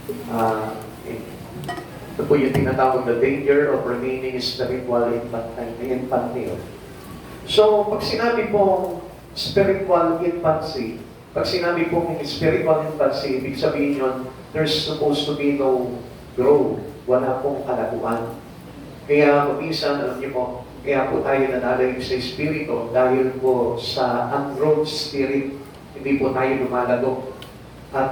Uh, ito po yung tinatawag na danger of remaining spiritual infantile. So, pag sinabi pong spiritual infancy, pag sinabi pong spiritual infancy, ibig sabihin yun, there's supposed to be no growth. Wala pong kalaguan. Kaya minsan, alam niyo po, kaya po tayo nanalaig sa Espiritu dahil po sa ungrowth spirit, hindi po tayo lumalago. At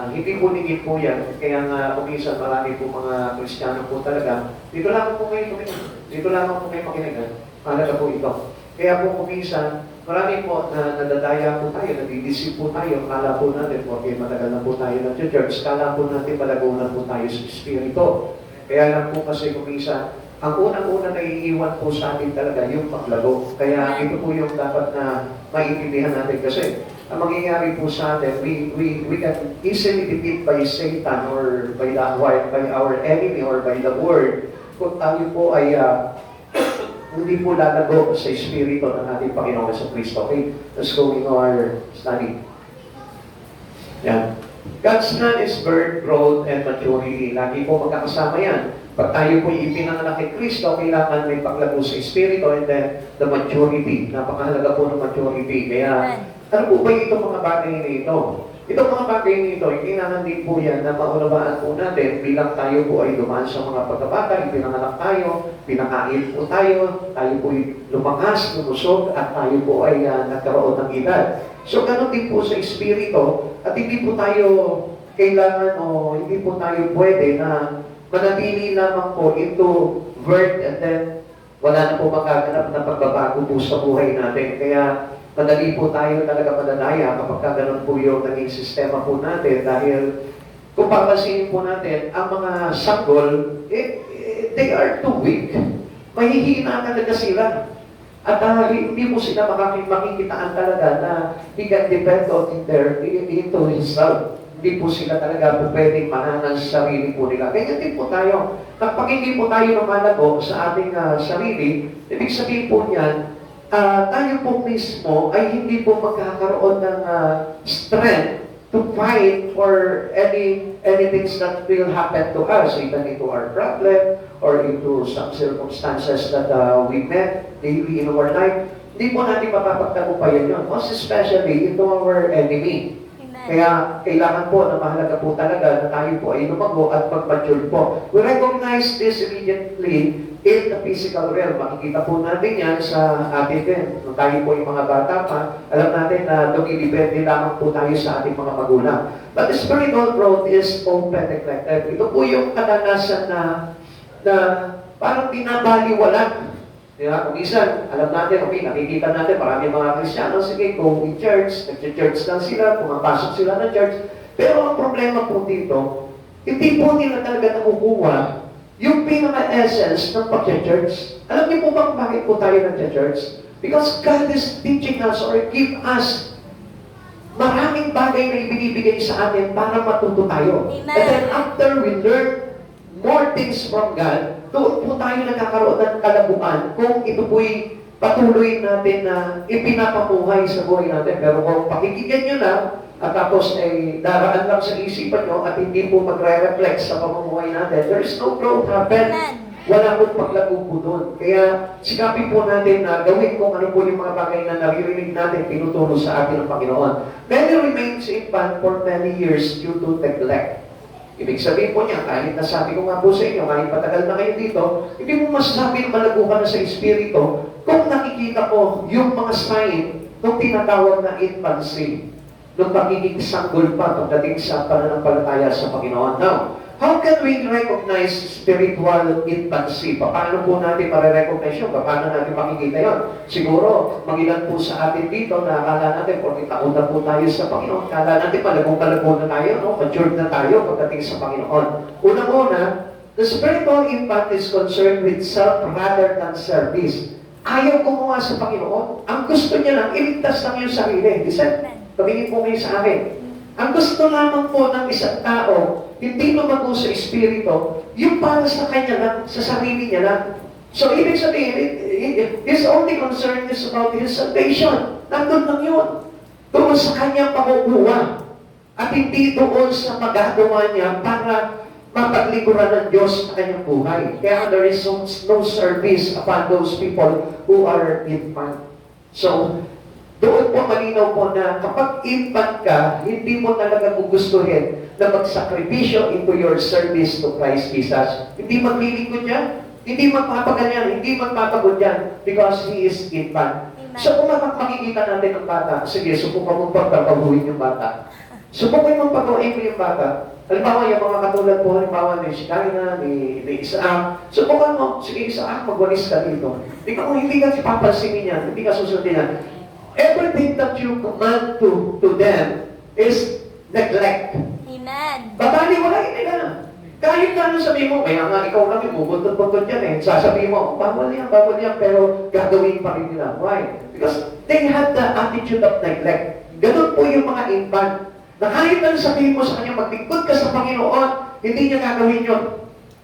hindi po nigit po yan. Kaya nga, minsan marami po mga Kristiyano po talaga, dito lang po kayo tuminig. Dito lang po kayo makinig. Mahalaga po ito. Kaya po minsan, marami po na nadadaya po tayo, nadidisip po tayo, kala po natin, porque matagal na po tayo nag-church, kala po natin malago na po tayo sa Espiritu. Kaya lang po kasi minsan, ang unang-una na iiwan po sa atin talaga yung paglago. Kaya ito po yung dapat na maintindihan natin kasi ang mangyayari po sa atin, we can easily defeat by Satan or by our enemy or by the word kung tayo po ay hindi po lalago sa Espiritu ng ating Panginoon sa Kristo. Okay, let's go into our study. Yan. God's plan is birth, growth, and maturity. Lagi po magkakasama yan. Pag tayo po ipinanganak kay Kristo, kailangan may paglago sa Espiritu and then the maturity. Napakahalaga po ng maturity. Kaya, ano po ba itong mga bagay nito? Itong mga bagay nito, kailangan din po yan na maunawaan po natin bilang tayo po ay dumaan sa mga pagkabata, ipinanganak tayo, pinakain po tayo po lumakas, lumusog, at tayo po ay nagkaroon ng edad. So, ganun din po sa Espiritu, at hindi po tayo kailangan o hindi po tayo pwede na manatili lamang po into word and then wala na po magaganap na pagbabago po sa buhay natin. Kaya madali po tayo talaga madadaya kapag ganun po yung naging sistema po natin dahil kung papansinin po natin, ang mga sanggol, they are too weak. Mahihina talaga sila. At hindi mo sila makikitaan talaga na he can depend on into himself. Hindi po sila talaga po pwedeng mananang sa sarili po nila. Kaya din po tayo, kapag hindi po tayo lumalago sa ating sarili, ibig sabihin po niyan, tayo po mismo ay hindi po magkakaroon ng strength to fight for anything that will happen to us, even into our problem or into some circumstances that we met daily in our life. Hindi po natin mapapagtagumpayan yun. Most especially into our enemy. Kaya kailangan po na mahalaga po talaga na tayo po ay lumago at mag-mature po. We recognize this immediately in the physical realm. Makikita po natin yan sa atin din. Nung tayo po yung mga bata pa, alam natin na dumidepende lamang po tayo sa ating mga magulang. But the spiritual growth is open neglected. Ito po yung kadalasan na parang binabaliwala. Diba? Kung isa, alam natin, okay, nakikita natin, marami mga Kristiyano, sige, go in church, nag-church lang sila, pumapasok sila ng church. Pero ang problema po dito, hindi po nila talaga nakukuha yung pinaka-essence ng pag-church. Alam niyo po ba bakit po tayo nag-church? Because God is teaching us or give us maraming bagay na ibinibigay sa atin para matuto tayo. Amen. And then after we learn more things from God, doon po tayo nagkakaroon ng kalabuan kung ito po'y patuloy natin na ipinapamuhay sa buhay natin. Pero kung pakikigyan nyo na, at tapos ay daraan lang sa isipan nyo at hindi po magre-reflect sa pamumuhay natin, there is no growth happen. Wala pong paglago po doon. Kaya sikapin po natin na gawin kung ano po yung mga bagay na naririnig natin, tinuturo sa atin ng Panginoon. Many remains infant for many years due to neglect. Ibig sabihin po niya, kahit nasabi ko nga po sa inyo, kahit patagal na kayo dito, hindi mo masasabi na malago ka na sa Espiritu kung nakikita po yung mga sign ng tinatawag na infancy, ng pagiging sanggol pa pagdating sa pananampalataya sa Panginoon. Now, how can we recognize spiritual infancy? Paano po natin marirecognize yun? Paano natin makikita yun? Siguro, magilan po sa atin dito na akala natin, porque taon na po tayo sa Panginoon, akala natin palagong-palago na tayo, no? Matured na tayo pagdating sa Panginoon. Unang-una, the spiritual infant is concerned with self rather than service. Ayaw kumuha sa Panginoon. Ang gusto niya lang, iligtas lang yung sarili. Listen, tumingin po kayo sa akin. Ang gusto lamang po ng isang tao, hindi lumago sa Espiritu, yung para sa kanya lang, sa sarili niya lang. So, ibig sabihin, his only concern is about his salvation. Nandun lang yun. Doon sa kanyang pakukuha. At hindi doon sa magagawa niya para mapaglikuran ng Diyos sa kanyang buhay. Kaya there is no service upon those people who are infant. So, doon po malinaw po na kapag infant ka, hindi mo talaga gugustuhin na magsakripisyo into your service to Christ Jesus. Hindi maglilingkod yan, hindi magpapaganyan, hindi magpapagod yan because He is infant. So kung makikita natin ang bata, sige, subukan mo pagpapaguhin yung bata. Subukan mo pagpaguhin mo yung bata. Halimbawa, yung mga katulad po, halimbawa ni Shikaina, ni Isaac, subukan mo, sige Isaac, magwalis ka dito. Ikaw, hindi ka papansinin yan, hindi ka susundin yan. Everything that you command to them is neglect. Amen. Babaliwalain nila. Kahit na ano sabihin mo, kaya nga ikaw kami, bubundod-bundod yan eh. Sasabihin mo, bawal yan, pero gagawin pa rin nila. Why? Because they had the attitude of neglect. Ganun po yung mga infant. Na kahit na sabihin mo sa kanya, maglingkod ka sa Panginoon, hindi niya gagawin yun.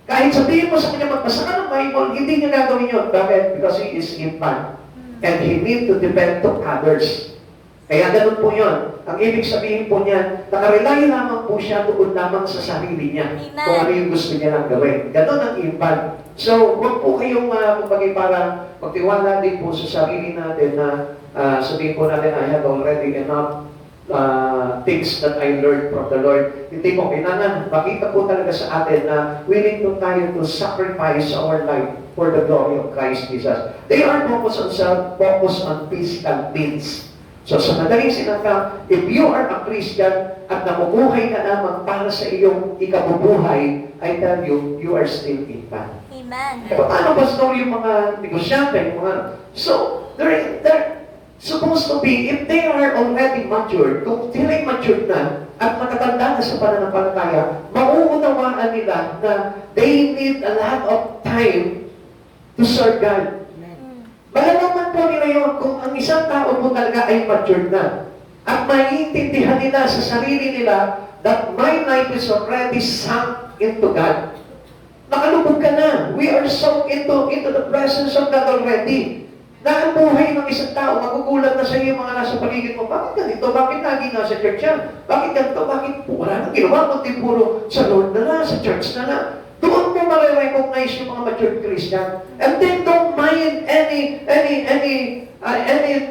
Kahit sabihin mo sa kanya, magbasa ka ng Bible, hindi niya gagawin yun. Bakit? Because he is infant. And he need to depend to others. Kaya ganun po yun. Ang ibig sabihin po niyan, nakarely lamang po siya doon lamang sa sarili niya. Amen. Kung ano yung gusto niya lang gawin. Ganun ang infant. So, huwag po kayong, kumbaga parang magtiwala din po sa sarili natin na sabihin po natin, I have already enough things that I learned from the Lord. Hindi po, kailangan makita po talaga sa atin na willing po tayo to sacrifice our life for the glory of Christ Jesus. They are focused on self, focused on physical needs. So sa madaling sinaka, if you are a Christian at namubuhay ka lamang para sa iyong ikabubuhay, I tell you, you are still infant. Amen. E paano ba yung mga negosyante, yung mga... So, they're supposed to be, if they are already matured, kung sila'y matured na, at matatanda na sa pananampalataya, mauunawaan nila na they need a lot of time to serve God. Malalaman po nila yun kung ang isang tao po talaga ay matured na. At maiintindihan nila sa sarili nila that my life is already sunk into God. Nakalubog ka na. We are sunk into the presence of God already. Na ang buhay ng isang tao, magugulat na sa iyo mga nasa paligid mo, bakit ganito? Bakit lagi nasa church yan? Bakit ganito? Bakit wala nang ginawa? Kundi puro sa Lord na lang, sa church na lang. Doon mo ma-recognize yung mga matured Christian. And then don't mind any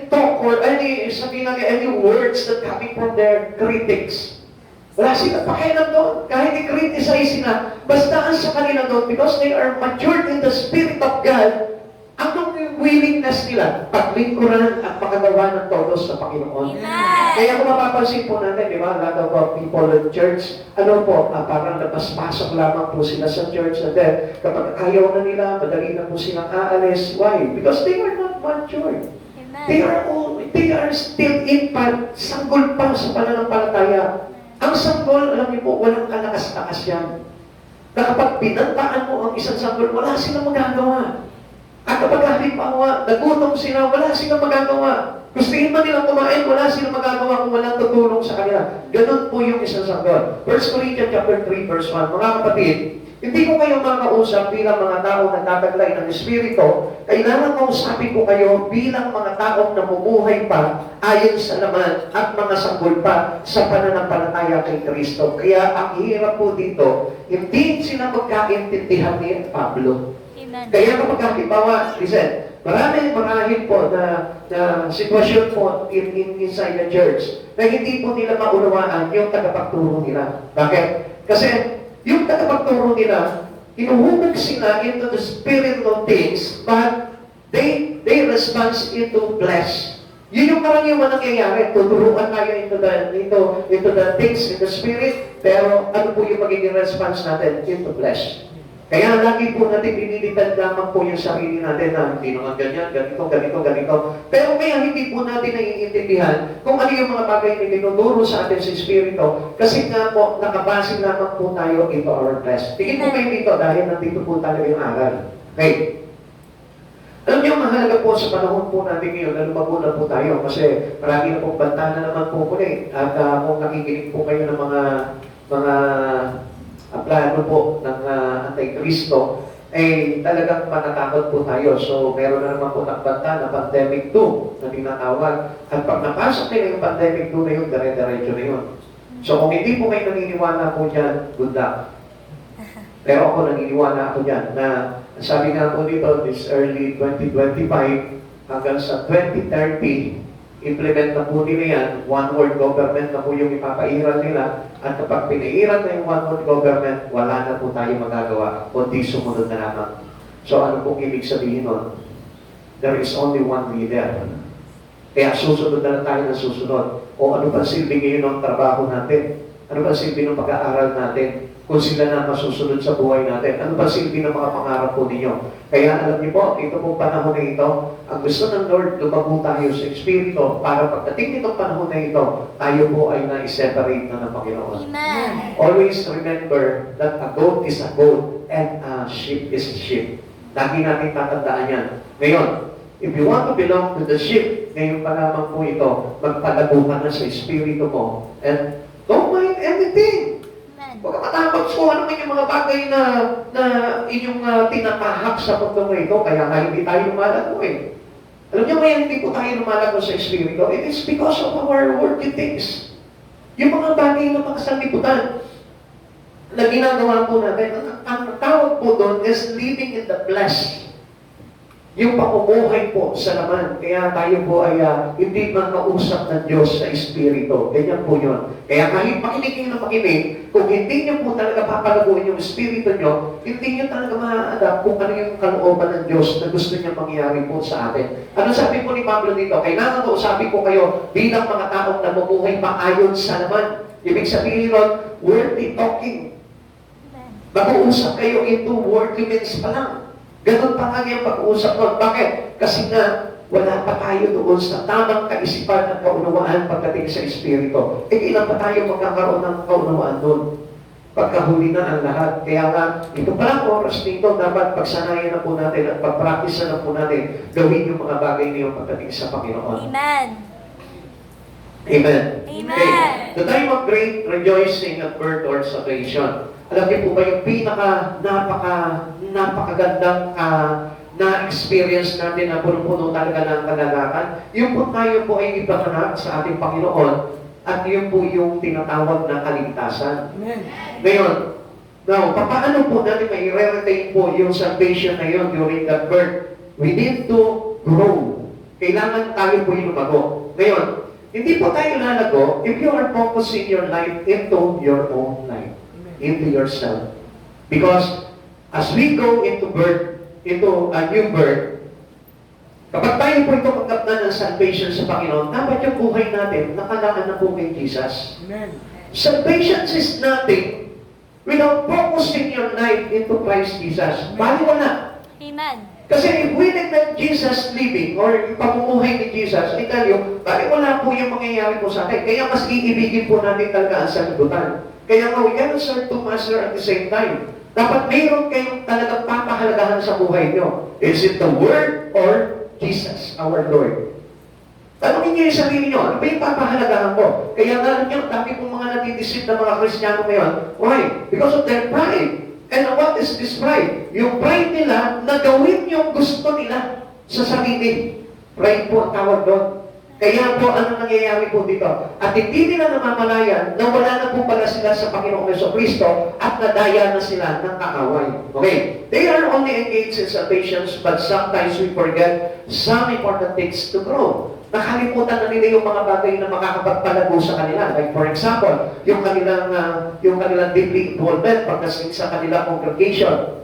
talk or sabihin natin, any words that coming from their critics. Wala silang pakialam doon. Kahit i-criticize sila, basta ang sa kanila doon, because they are matured in the Spirit of God, anong willingness nila? Paglingkuran at makagawa ng todos sa Panginoon. Amen. Kaya kung mapapansin po natin, di ba, a lot of people in church, parang napaspasok lamang po sila sa church, and then, kapag ayaw na nila, madali na po silang aalis. Why? Because they are not matured. Amen. They are still infant, sanggol pa sa pananampalataya. Ang sanggol, alam niyo po, walang kalakas-lakas yan. Na kapag pinantaan mo ang isang sanggol, wala silang magagawa. At kapag halimbawa, nagutom sila, wala silang magagawa. Gustuhin man nilang kumain, wala silang magagawa kung walang tutulong sa kanila. Ganun po yung isang sanggol. 1 Corinthians chapter 3, verse 1. Mga kapatid, hindi ko kayo makausap bilang mga tao na nagtataglay ng Espiritu. Kailangan kausapin ko kayo bilang mga taong namumuhay pa ayon sa laman at mga sanggol pa sa pananampalataya kay Kristo. Kaya ang hirap po dito, hindi sila magkaintindihan ni Pablo. Amen. Kaya kapag halimbawa, listen, marahil po na sitwasyon po inside the church na hindi po nila maunawaan yung tagapagturo nila. Bakit? Kasi yung tagapagturo nila, inuhubog sila into the spiritual things, but they respond into flesh. Yun yung karaniwan nangyayari. Tuturuan tayo into the things in the spirit, pero ano po yung magiging response natin? Into flesh. Kaya lagi po natin binilitan lamang po yung sarili natin na hindi naman ganyan, ganito. Pero kaya hindi po natin naiintindihan kung ano yung mga bagay na tinuturo sa atin sa Espiritu. Kasi nga po, nakabase lamang po tayo into our flesh. Tingin po kayo dito dahil nandito po talaga yung aral. Okay. Alam niyo, mahalaga po sa panahon po natin ngayon na lumago na po tayo kasi marami na pong banta na naman po muli. At kung nakikinig po kayo ng mga plano po ng Antikristo, talagang matatakot po tayo. So, meron na naman po nagbanta na pandemic 2 na tinatawag. At pag napasok nila yung pandemic 2 na yun, dire-diretso na yun. So kung hindi po kayo naniniwala po dyan, good luck. Pero ako naniniwala ako dyan na sabi nga po dito, this early 2025 hanggang sa 2030, implement na po nila yan, one world government na po yung ipapairan nila, at kapag pinairan na yung one world government, wala na po tayo magagawa, kundi sumunod na lamang. So ano pong ibig sabihin nun? There is only one leader. Kaya susunod na lang tayo na susunod. O ano ba silbi ngayon ng trabaho natin? Ano ba silbi ng pag-aaral natin? Kung sila na masusunod sa buhay natin. Ano ba silbi ng mga pangarap po ninyo? Kaya alam niyo po, ito pong panahon na ito, ang gusto ng Lord, lumago tayo sa Espiritu para pagdating nitong panahon na ito, tayo po ay na-separate na ng Panginoon. Amen. Always remember that a goat is a goat and a sheep is a sheep. Lagi natin tatandaan yan. Ngayon, if you want to belong to the sheep, ngayon pa lamang po ito, magpalago ka na sa Espiritu mo and don't mind anything. Huwag ka matakot kung ano man yung mga bagay na inyong tinatahak sa pagdong ito, kaya nga hindi tayo lumalago eh. Alam niyo ba yan, hindi po tayo lumalago sa Espiritu? It is because of our worldly things. Yung mga bagay na mga sanlibutan na ginagawa po natin, ang tawag po doon is living in the flesh. Yung pamumuhay po sa laman. Kaya tayo po ay hindi man kausap ng Diyos sa Espiritu. Ganyan po yun. Kaya kahit makinig nyo na makinig, kung hindi nyo po talaga papalaguin yung Espiritu nyo, hindi nyo talaga ma-adapt kung ano yung kalooban ng Diyos na gusto niya mangyari po sa atin. Ano sabi po ni Pablo dito? Kailangan ko, sabi ko kayo, bilang mga taong namumuhay maayon sa laman. Ibig sabihin nun, worldly talking. Mag-uusap kayo into worldly means pa lang. Ganun pa nga yung pag-uusap nun. Bakit? Kasi nga, wala pa tayo doon sa tamang kaisipan at kaunawaan pagdating sa Espiritu. Kailan pa tayo magkakaroon ng kaunawaan doon? Pagkahuli na ang lahat. Kaya nga, ito palang oras dito, dapat pagsanayan na po natin at pag-practice na po natin gawin yung mga bagay niyo pagdating sa Panginoon. Amen. Amen. Amen. Okay. The time of great rejoicing at birth or salvation. Alam niyo po ba yung napakagandang na-experience natin na puno-puno talaga ng kagalakan? Yung po tayo po ay ipahanap sa ating Panginoon at yun po yung tinatawag na kaligtasan. Amen. Ngayon, now, paano po natin may re-retain po yung salvation na yun during that birth? We need to grow. Kailangan tayo po yung lumago. Ngayon, hindi po tayo lalago if you are focusing your life into your own life. Into yourself. Because as we go into birth, into a new birth, kapag tayo po ito magkapna ng salvation sa Panginoon, dapat yung buhay natin nakalaan na po kay Jesus. Amen. Salvation is nothing without focusing your life into Christ Jesus. Bali wala. Amen. Kasi if we neglect Jesus living or yung pamumuhay ni Jesus, I tell you, bali wala po yung mangyayari po sa atin. Kaya mas iibigin po natin talaga ang sanlibutan. Kaya nga, we cannot serve two masters at the same time. Dapat mayroon kayong talagang papahalagahan sa buhay nyo. Is it the Word or Jesus, our Lord? Tanungin niyo yung sarili nyo, ano ba yung papahalagahan ko? Kaya nga nyo, dami pong mga natidisip na mga Kristiyano ngayon. Why? Because of their pride. And what is this pride? Yung pride nila na gawin yung gusto nila sa sarili. Pride po ang tawag doon. Kaya po, ano nangyayari po dito? At hindi nila namamalayan na wala na po pala sila sa Panginoong Jesucristo at nadaya na sila ng kaaway. Okay? They are only engaged in salvation, but sometimes we forget some important things to grow. Nakalimutan na nila yung mga bagay na makakapagpalago sa kanila. Like for example, yung kanilang deeply involvement pagdating sa kanilang congregation.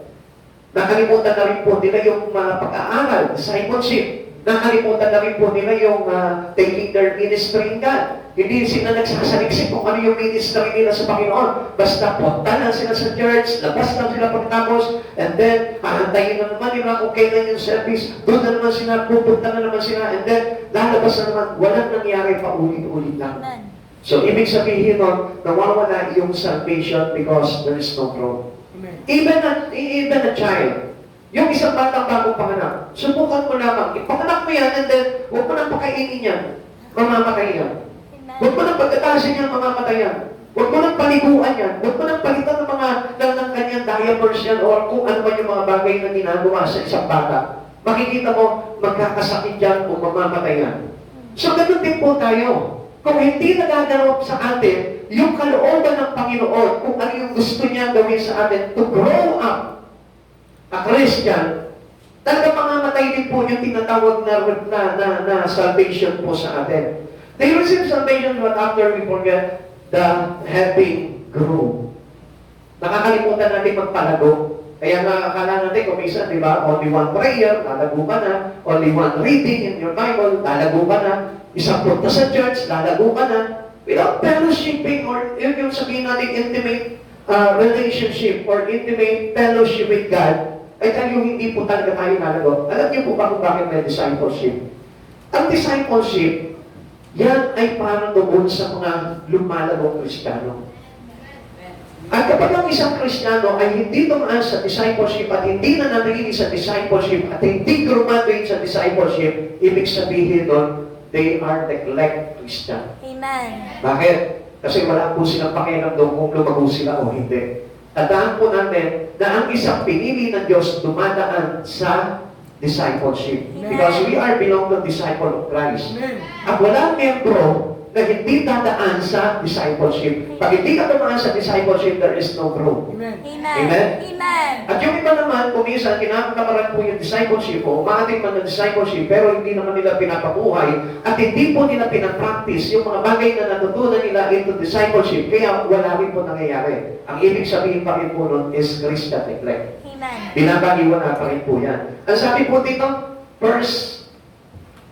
Nakalimutan na rin po nila yung pag-aaral, discipleship. Nakalimutan na rin po nila yung taking their ministry in God. Hindi sila nagsasaliksik kung ano yung ministry nila sa Panginoon. Basta punta lang sila sa church, labas lang sila pagtapos, and then, aantayin na naman nila kung kailan yung service, doon na naman sila, pupunta na naman sila, and then, lalabas na naman, walang nangyari pa ulit-ulit lang. Amen. So, ibig sabihin nun, nawawala yung salvation because there is no growth. Amen. Even a child, yung isang batang bagong panganak, subukan mo lamang, ipanganak mo yan, and then, huwag mo nang pakainin yan, mamamatay yan. Huwag mo nang pagkatasin yan, mamamatay yan. Huwag mo nang paliguan yan, huwag mo nang palitan ng kanyang diapers yan, or kung ano man yung mga bagay na ginagawa sa isang bata. Makikita mo, magkakasakit yan o mamamatay yan. So, ganun din po tayo. Kung hindi nagaganap sa atin, yung kalooban ng Panginoon, kung ano yung gusto niya gawin sa atin to grow up a Christian, talaga mamamatay din po yung tinatawag na salvation po sa atin. They receive salvation but after we forget the helping grow. Nakakalimutan natin magpalago. Kaya nga akala natin kung minsan, di ba, only one prayer, lalago ka na. Only one reading in your Bible, lalago ka na. Isang punta sa church, lalago ka na. Without fellowshipping or yung sabihin natin intimate relationship or intimate fellowship with God, ay tayo hindi po talaga tayo lalago. Alam niyo po ba kung bakit may discipleship? Ang discipleship, yan ay parang doon sa mga lumalagong Kristiyano. At kapag ang isang Kristiyano ay hindi tumaan sa discipleship at hindi na nanagiging sa discipleship at hindi graduate sa discipleship, ibig sabihin doon, they are neglect Christian. Amen. Bakit? Kasi wala po silang pakialam doon kung lumago sila o hindi. Tandaan po natin na ang isang pinili ng Diyos dumadaan sa discipleship. Because we are belong to disciple of Christ. At walang membro na hindi dadaan sa discipleship. Pag hindi ka dumaan sa discipleship, there is no growth. Amen. Amen? Amen. At yung iba naman, kung minsan, kinakamaran po yung discipleship o umaating man ng discipleship, pero hindi naman nila pinapabuhay at hindi po nila pinapractice yung mga bagay na natutunan nila into discipleship, kaya wala rin po nangyayari. Ang ibig sabihin pa rin po nun is Christian neglect. Amen. Binabagiwan na pa rin po yan. Ang sabi po dito, verse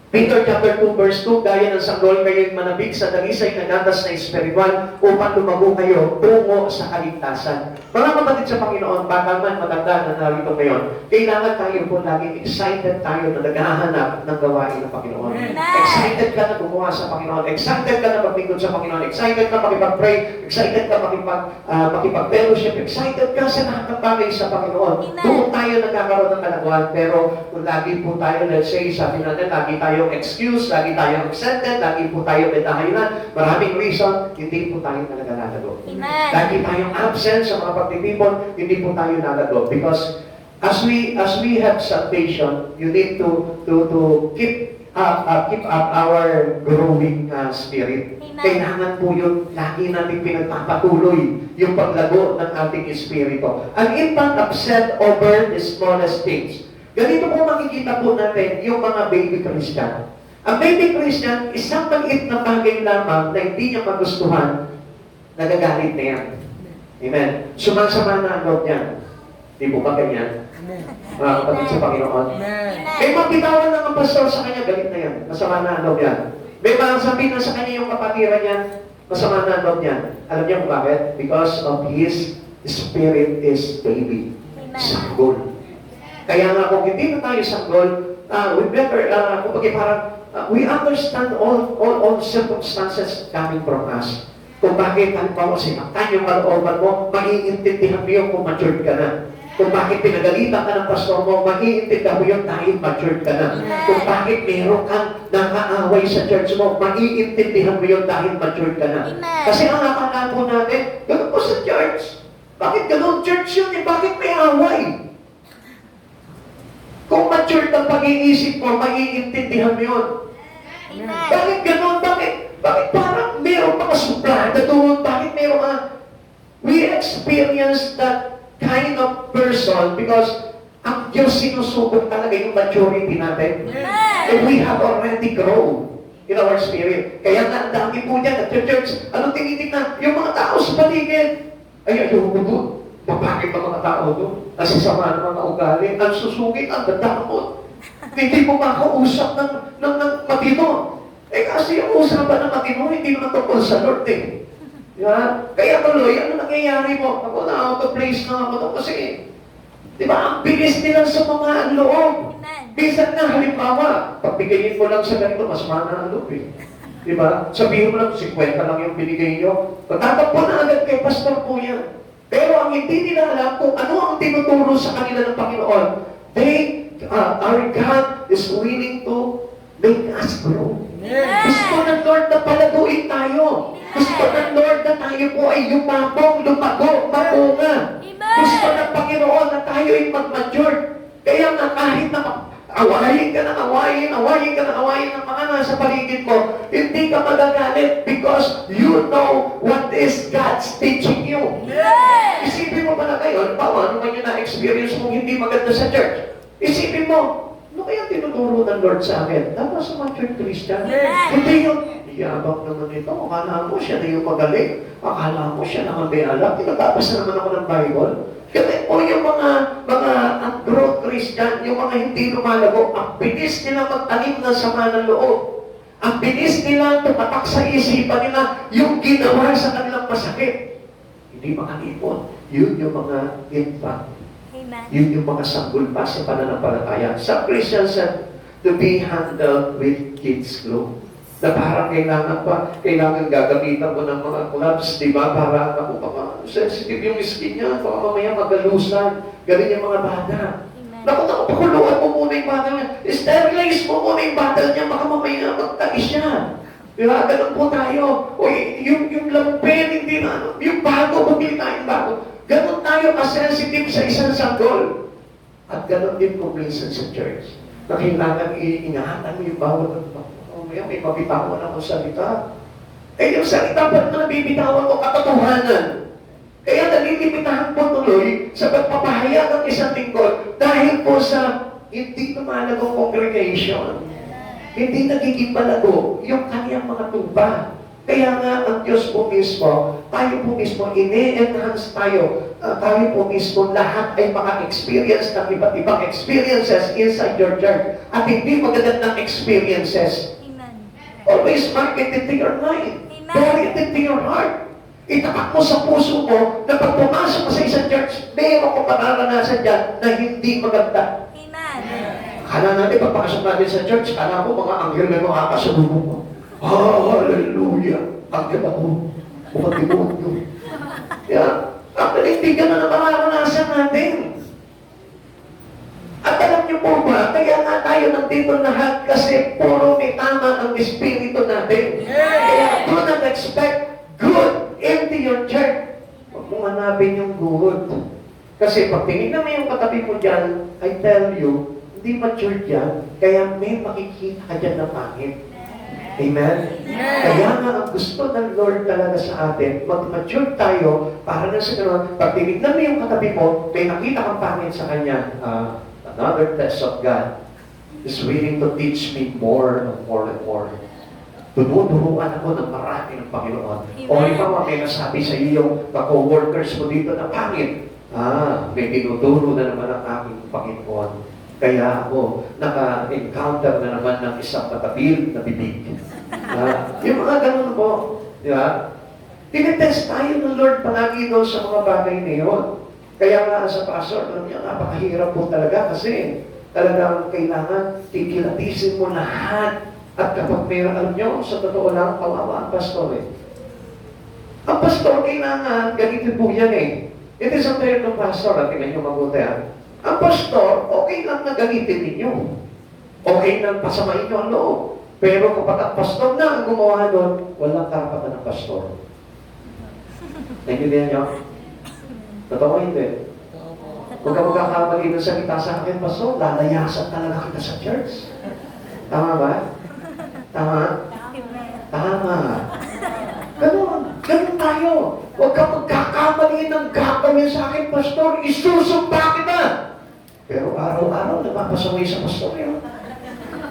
Peter chapter 2 verse 2, gaya ng sanggol kayo'y manabig sa dalisay na gatas na espiritual upang lumago kayo tungo sa kaligtasan. Mga kapatid sa Panginoon, baka man matanda na narito ngayon, kailangan tayo po laging excited tayo na naghahanap ng gawain ng Panginoon. Amen. Excited ka na gumawa sa Panginoon. Excited ka na maglingkod sa Panginoon. Excited ka makipag-pray. Excited ka makipag-fellowship. Excited ka sa lahat ng bagay sa Panginoon. Amen. Doon tayo nagkakaroon ng kalaguan. Pero kung lagi po tayo, let's say, sabi natin, lagi tayong excuse, lagi tayong accepted, lagi po tayo may dahilan, maraming reason, hindi po tayo talaga lalago. Amen. Lagi tayong absent sa mga pagtitipon, hindi po tayo lalago. Because as we have salvation, you need to keep up our growing spirit. Amen. Kailangan po yun, lagi natin pinagpapatuloy yung paglago ng ating espiritu. An infant upset over the smallest things. Ganito po makikita po natin yung mga baby Christian. Ang baby Christian, isang maliit na bagay lamang na hindi niya magustuhan, nagagalit na yan. Amen. Sumasama na ang loob niyan. Di po ba ganyan? Mga kapatid sa Panginoon. May mabitawan lang ang pastor sa kanya, galit na yan. Masama na ang loob yan. May mga sabihin na sa kanya yung kapatiran niya, masama na ang loob niyan. Alam niyo kung bakit? Because of his spirit is baby. Sanggol. Kaya nga kung hindi na tayo sanggol, we better, we understand all circumstances coming from us. Kung bakit, halimbawa, sinaktan yung kalooban mo, maiintindihan mo yung kung matured ka na. Kung bakit pinagalitan ka ng pastor mo, maiintindihan mo yung dahil matured ka na. Kung bakit meron kang nakaaway sa church mo, maiintindihan mo yung dahil matured ka na. Kasi ang akala po natin, ganun po sa church. Bakit ganun church yun? Bakit may away? Kung mature ang pag-iisip mo, maiintindihan mo yun. Amen. Bakit ganun? Bakit parang meron mga suplada doon? Bakit meron we experience that kind of person because ang Diyos sinusubok talaga yung maturity natin. And we have already grown in our spirit. Kaya nga, ang dami po niyan at church. Anong tinitignan? Yung mga tao sa paligid. Ay, ayoko doon. Bakit ang mga tao doon? Nasasama ng mga ugali. Ang susugit, ang dadamot. Hindi mo makausap ng matino. Kasi yung usapan ng matino, hindi naman tungkol sa Lord eh. Diba? Kaya tuloy, ano nangyayari mo? Ako na out of place na ako doon kasi. Diba? Ang bilis nila sa mga loob. Minsan na, halimbawa, pagbigayin mo lang sa ganito, mas mana ang loob eh. Diba? Sabihin mo lang, 50 lang yung binigay nyo. Pagtatakpo na agad kay pastor po yan. Pero ang hindi nila alam kung ano ang tinuturo sa kanila ng Panginoon, our God is willing to make us grow. Gusto ng Lord na palaguin tayo. Gusto ng Lord na tayo po ay yumabong, lumago, mapunga. Gusto ng Panginoon na tayo ay mag-mature. Kaya nga kahit na awayin ka ng awayin ng mga nasa paligid mo, hindi ka magagalit because you know what is God's teaching you. Yes! Isipin mo pala ngayon, ano man yung na-experience mong hindi maganda sa church? Isipin mo, ano kaya tinuturo ng Lord sa akin? Dapat sa mga church Christian. Yes. Hindi yun. Yabang naman ito. Akala mo siya na yung magaling. Akala mo siya na may alam. Pinagabasa naman ako ng Bible. Kasi o yung mga growth Christian, yung mga hindi lumalago, ang bilis nila magtanim ng sama ng loob. Ang bilis nila tumatak sa isipan nila yung ginawa sa kanilang masakit. Hindi makalipon. Yun yung mga infant. Amen. Yun yung mga sanggol pa sa pananampalataya. Some Christians have to be handled with kids' glue. Na parang kailangan gagamitan mo ng mga clubs, di ba? Para sensitive yung skin niya, baka mamaya magalusan. Ganun yung mga bata. Amen. Naku, pakuluan mo muna yung bata niya. Sterilize mo muna yung bata niya, baka mamaya magtagi siya. Di ba? Ganun po tayo. O yung lampin, hindi na, yung bago, bumili tayong bago. Ganun tayo ka-sensitive sa isang sanggol. At ganun din kung minsan sa church. Na kailangan iingatan mo yung bawat may mabitawan ako salita. Eh, yung salita ba't na nabibitawan ko katotohanan? Kaya nalilimitahan po tuloy sa pagpapahayag ng isang lingkod dahil po sa hindi lumalagong congregation. Hindi nagiging malago yung kanyang mga tuba. Kaya nga ang Diyos po mismo, tayo po mismo, ini-enhance tayo. Tayo po mismo, lahat ay maka-experience ng iba't ibang experiences inside your church. At hindi magagandang experiences. Amen. Always mark it into your mind. Amen. Bury it into your heart. Itapak mo sa puso mo na pag pumasok ka sa isang church, meron ko mararanasan dyan na hindi maganda. Amen. Kala natin, pagpasok natin sa church, kala mo mga anghel na makakasalubong mo. Hallelujah! Anghel ako. Umatimod Yeah. Actually, hindi ka na mararanasan natin. At alam niyo po ba, kaya nga tayo nandito lahat kasi puro may tama ang espiritu natin. Kaya do not expect good into your church. Huwag mong hanapin yung good. Kasi pag tinignan mo yung katabi mo dyan, I tell you, hindi mature yan, kaya may makikita ka dyan na pangit. Amen? Kaya nga ang gusto ng Lord talaga sa atin, mag-mature tayo para na sa gano'n, pag tinignan mo yung katabi mo, may nakita kang pangit sa kanya, another test of God is willing to teach me more and more and more. Tunuturuan ako ng marami ng Panginoon. O ikaw, may nasabi sa iyong ka-co-workers mo dito na pangit. May tinuturo na naman ang aking Panginoon. Kaya ako, naka-encounter na naman ng isang matabil na bibig. Yung mga ganun po, di ba? Tinetest tayo ng Lord palagi daw sa mga bagay na yun. Kaya nga sa pastor, alam niya, napakahirap po talaga kasi talagang kailangan kikilatisin mo lahat. At kapag mayroon, alam niyo, sa totoo lang, kawawa ang pastor eh. Ang pastor, kailangan, ganito po yan eh. It is a prayer ng pastor, at tingnan niyo mabuti Ang pastor, okay lang na gamitin ninyo. Okay lang pasamain niyo ang loob. Pero kapag ang pastor na ang gumawa doon, walang karapatan ng pastor. Naintindihan niyo? Totoo hindi? Kung ka magkakamali ng salita sa akin, pastor, lalayasan talaga kita sa church. Tama ba? Tama? Tama. Ganun tayo. Huwag ka magkakamali ng gagawin sa akin, pastor, isusumpa kita. Pero araw-araw, napapasaway sa pastor yun.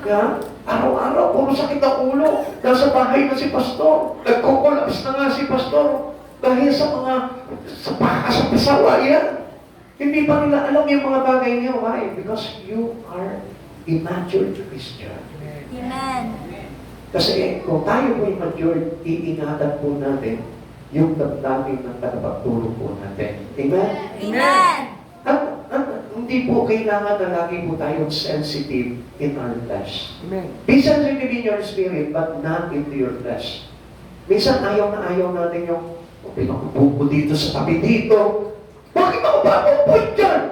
Yeah? Araw-araw, puro sakit ang ulo. Nasa bahay na si pastor. Nagkukulaps na nga si pastor. Dahil sa mga sa pasawa yan. Hindi pa nila alam yung mga bagay niyo. Why? Because you are immature Christian. Amen. Kasi kung tayo po immature, iingatan po natin yung damdamin ng tagapagtulong po natin. Amen? Amen. At hindi po kailangan na lagi po tayong sensitive in our flesh. Amen. Be sensitive in your spirit, but not into your flesh. Minsan ayaw na ayaw natin yung pinakupo dito sa tabi dito. Bakit ako ba upo dyan?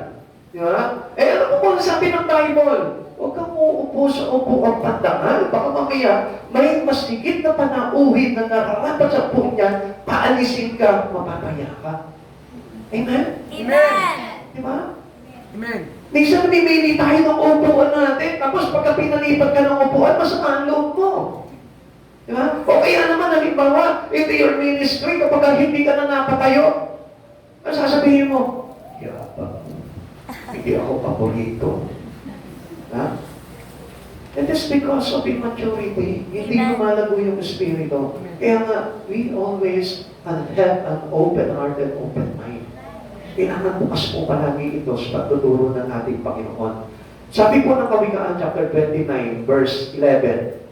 Di ba? Eh, ano po kung sabi ng Bible? Huwag kang uupo sa upo ang pandangal. Baka mamaya, may mas higit na panauhin na nararapat sa upo niyan, paalisin ka, mapapaya ka. Amen? Amen. Di ba? Amen. Minsan namimili tayo ng upuan natin, tapos pagka pinalipat ka ng upuan, masama ang loob mo. Di ba? O kaya naman, halimbawa, ito your ministry, kapag hindi ka na napatayo, ano sasabihin mo? Hindi ako paborito. Ha? And that's because of immaturity. Hindi Amen. lumalago yung espiritu. Kaya nga, we always have an open heart and open mind. Kailangan bukas po palagi ito sa pagtuturo ng ating Panginoon. Sabi po ng Kawikaan chapter 29, verse 11,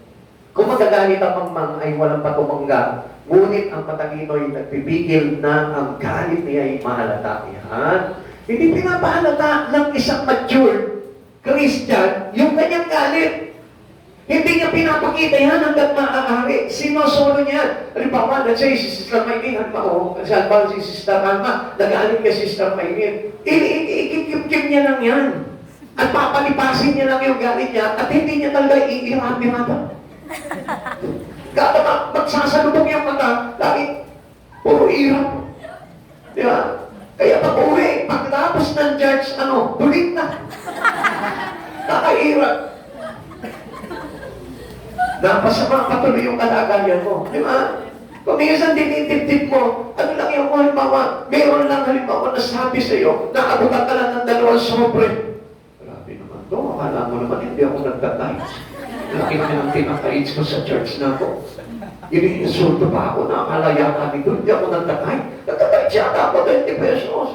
kung magagalit ang mangmang ay walang patumangga, ngunit ang matalino ay nagpipigil na ang galit niya ay mahalata. Yan. Hindi pinapahalata ng isang mature Christian yung kanyang galit. Hindi niya pinapakita yan hanggang maaari. Sinosolo niya. Halimbawa, let's say, si Sister Maylin, halimbawa, si Sister Alma, nagalit kay Sister Maylin. Ikikip niya lang yan. At papalipasin niya lang yung galit niya at hindi niya talaga iirap-irapa. Kapag magsasalubong yung mata, lagi, puro irap. Di ba? Kaya pag uwi, pagtapos ng church, bulit na. Nakairap. Napasama patuloy yung kalagayan mo. Di ba? Kung minsan dinitip-tip mo, ano lang yung halimbawa, meron lang halimbawa na sabi sa'yo, naabutan ka lang ng 2 sobre. Grabe naman to, akala mo naman hindi ako nagtatay. Laki naman ang pinaka-AIDS ko sa church na ako. Iniinsulto pa ako na akalaya ka dito, hindi ako nagtatay. Nagtatay siya ako 20 pesos.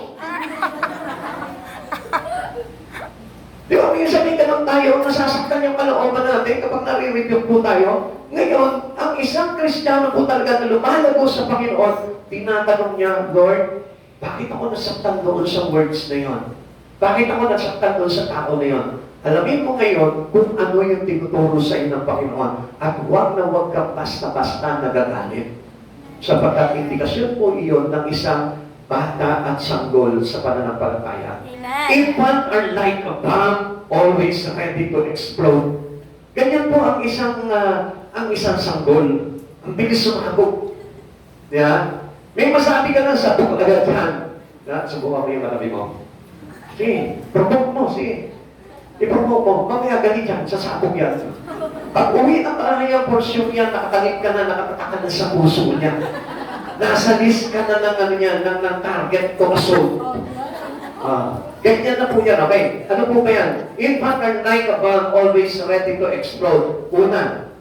Di ba, minsan may ganun tayo, nasasaktan yung kalooban natin kapag nare-review po tayo. Ngayon, ang isang Kristiyano po talaga na lumalago sa Panginoon, tinatanong niya, Lord, bakit ako nasaktan doon sa words na yon? Bakit ako nasaktan doon sa tao na yon? Alamin mo ngayon kung ano yung tinuturo sa iyo ng Panginoon at huwag na huwag kang basta-basta nagagalit. Sapagkat indikasyon po iyon ng isang bata at sanggol sa pananampalataya. Amen. Infant are like a bomb, always ready to explode. Ganyan po ang isang sanggol. Ang bilis sumabog. Yeah? May masabi ka lang, sabog agad yan. Subukan mo yung katabi mo. Sige, provoke mo, sige. I-provoke mo, mamaya galit yan, sasabog yan. Pag uwi ng kanayang porsyon yan, nakatalit ka na, nakatatak ka na sa puso niya. Nasa list ka na ng target to assault. Ganyan na po yan, okay? Ano po ba yan? Infant are like a bomb, always ready to explode. Una,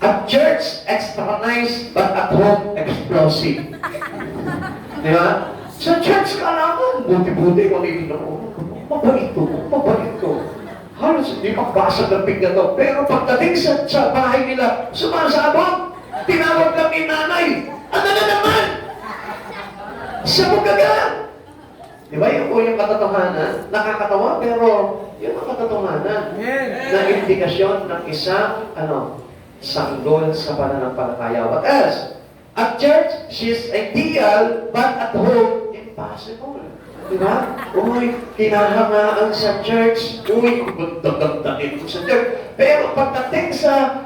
at church, extra nice, but at home, explosive. Di ba? Sa church ka naman, buti-buti kung hindi na mabait ko. Halos hindi makbasa ng bigla to. Pero pagdating sa bahay nila, sumasabog, tinawag lang ni nanay, ano na naman? Sabog agad! Di ba yung po yung katotohanan? Nakakatawa, pero yung katotohanan na indikasyon ng isang, sanggol sa pananampalataya. What else? At church, she's ideal, but at home, impossible. Di ba? Uy, kinahangaan sa church. Uy, ganda-gandain ko sa church. Pero pagdating sa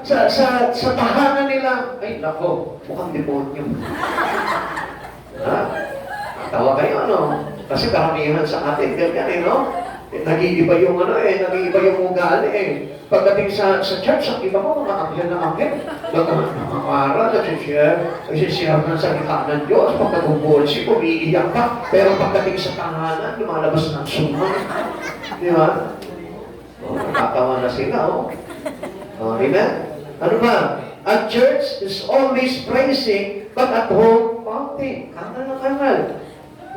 tahanan nila, ay nako, mukhang demonyo. Ha? Tawa kayo, Kasi karamihan sa atin, ganyan, Nag-iiba yung nag-iiba yung ugali, Pagdating sa church, ang iba mo, mga anghel na anghel. Nakakara, nagsishare ng salita ng Diyos. Pag nag-ubolsi, umiiyak pa. Pero pagdating sa tahanan, lumalabas ng suman. Di ba? Nakatawa na sila, Amen? Ano ba? At church is always praising, but at home, pouting. Kangal na kangal.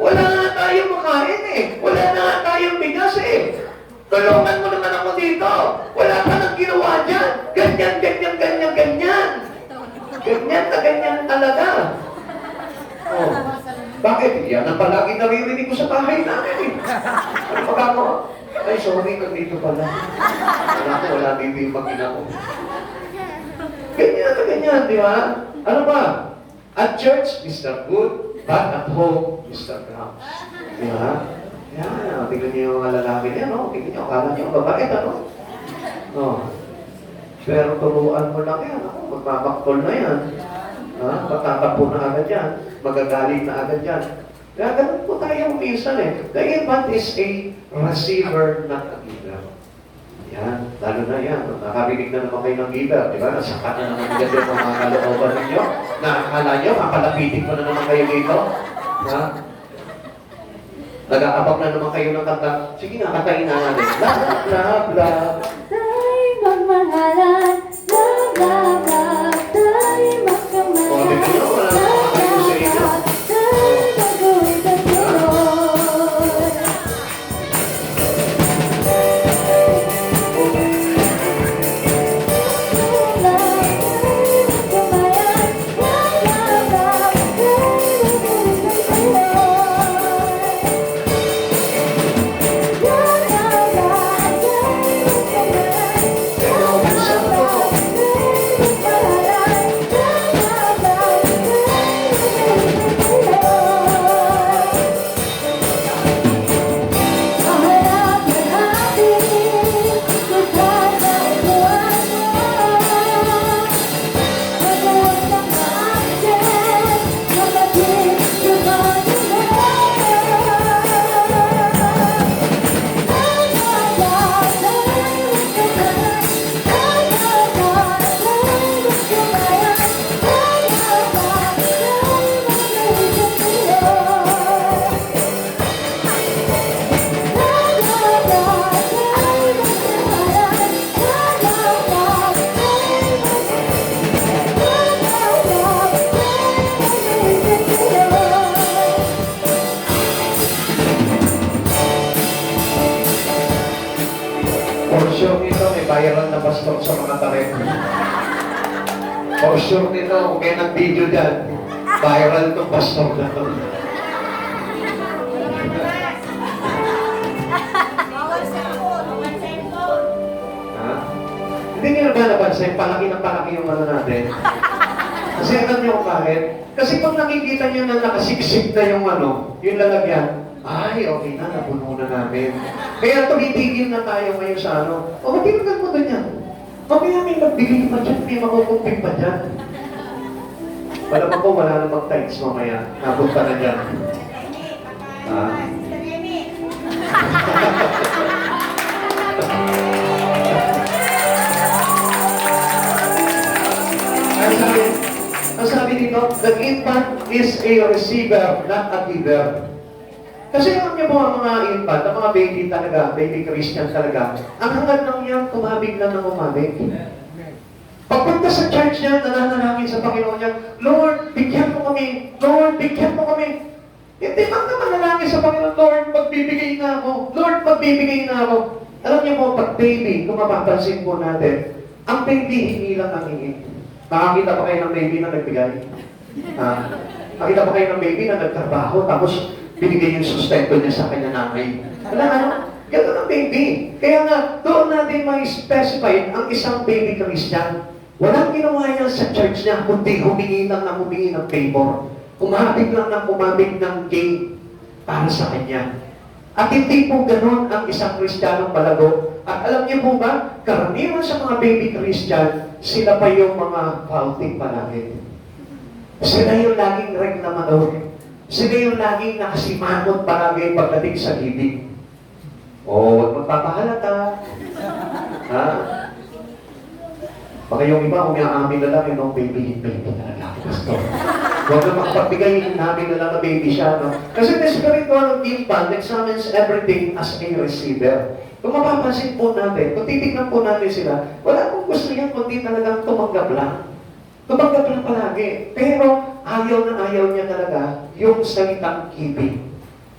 Wala nga tayong makain Wala na nga tayong bigas Tulungan mo naman ako dito. Wala ka nang ginawa dyan. Ganyan. Ganyan na ganyan talaga. Bakit? Yan ang palagi naririnig ko sa bahay namin Ano pag ako? Ay, sorry, nandito pala. Wala dito yung magina ko. Ganyan, di ba? Ano ba? At church, Mr. Good, but at home, Mr. Krabs. Di ba? Yan, tingnan niyo yung mga lalaki niya, Tingnan niyo, akala niyo, babae, Pero turuan mo lang yan, magmamaktol na yan. Patatakbo na agad yan, magagaling na agad yan. Kaya ganun po tayo minsan eh. The infant is a receiver, not a giver. Yan, lalo na yan. Nakarinig na naman kayo ng giver, di ba? Nasakat na naman dyan yung mga kalooban ninyo. Nakakala nyo, kapalapitin ko na naman kayo dito. Ha? Nag-aabang na naman kayo ng kanta. Sige nga, kantahin na natin. Love, love, love. Tayo magmahalan, love, love, love. Tayo magkamalan, O, di ba nyo? Wala naman kayo sa inyo. tayo gagawin sa Diyos. For sure nito, may viral na pastor sa mga tarik. For sure nito, kung may nag-video dyan, viral itong pastor na to. Ha? Hindi nyo na ba napansin, palaki ng palaki yung ano natin? Kasi alam nyo kung bakit? Kasi pag nakikita nyo na nakasiksik na yung ano, yung lalagyan, ay, okay na, napuno na namin. Kaya tumitigil na tayo ngayon sa ano, o matinagal mo doon yan. Mamaya may magbigay pa dyan, may makukumping pa dyan. Alam ko, wala namang tights mamaya. Nabot ka na dyan. Ha? Ang sabi dito, the infant is a receiver, not a giver. Kasi alam niyo po ang mga infant, ang mga baby talaga, baby Christian talaga, ang hangad lang yan, tumabig lang ng umabig. Pagpunta sa church niya, nananalangin sa Panginoon niya, Lord, bigyan mo kami. Lord, bigyan mo kami. Hindi bang na manalangin sa Panginoon, Lord, magbibigay na ako. Lord, magbibigay na ako. Alam niyo po, pag baby, kung mapapansin po natin, ang baby hindi lang nangingi. Nakakita pa kayo ng baby na nagbigay? Nakita pa kayo ng baby na nagtrabaho, tapos binigay yung sustento niya sa kanya nanay. Wala ano? Ganun ang baby. Kaya nga, doon natin may specify ang isang baby Christian. Walang ginawa yan sa church niya, kundi humingi lang ng humingi ng favor. Kumabig lang ng kumabig ng gate para sa kanya. At hindi po ganun ang isang Kristiyanong palago. At alam niyo po ba, karaniwan sa mga baby Christian, sila pa yung mga faulting palagi. Sila yung laging reklamador. Sila yung laging nakasimangot palagi pagdating sa ibig. Huwag magpapahalata. Ha? Baka yung iba, umiaamin na lang yung baby talaga. Huwag na makapagbigay namin na lang na baby siya. No? Kasi the spiritual infant examines everything as a receiver. Kung mapapansin po natin, kung titignan po natin sila, wala pong gusto yan, kundi talagang tumanggap lang. Tumanggap lang palagi. Pero ayaw na ayaw niya talaga yung salitang giving.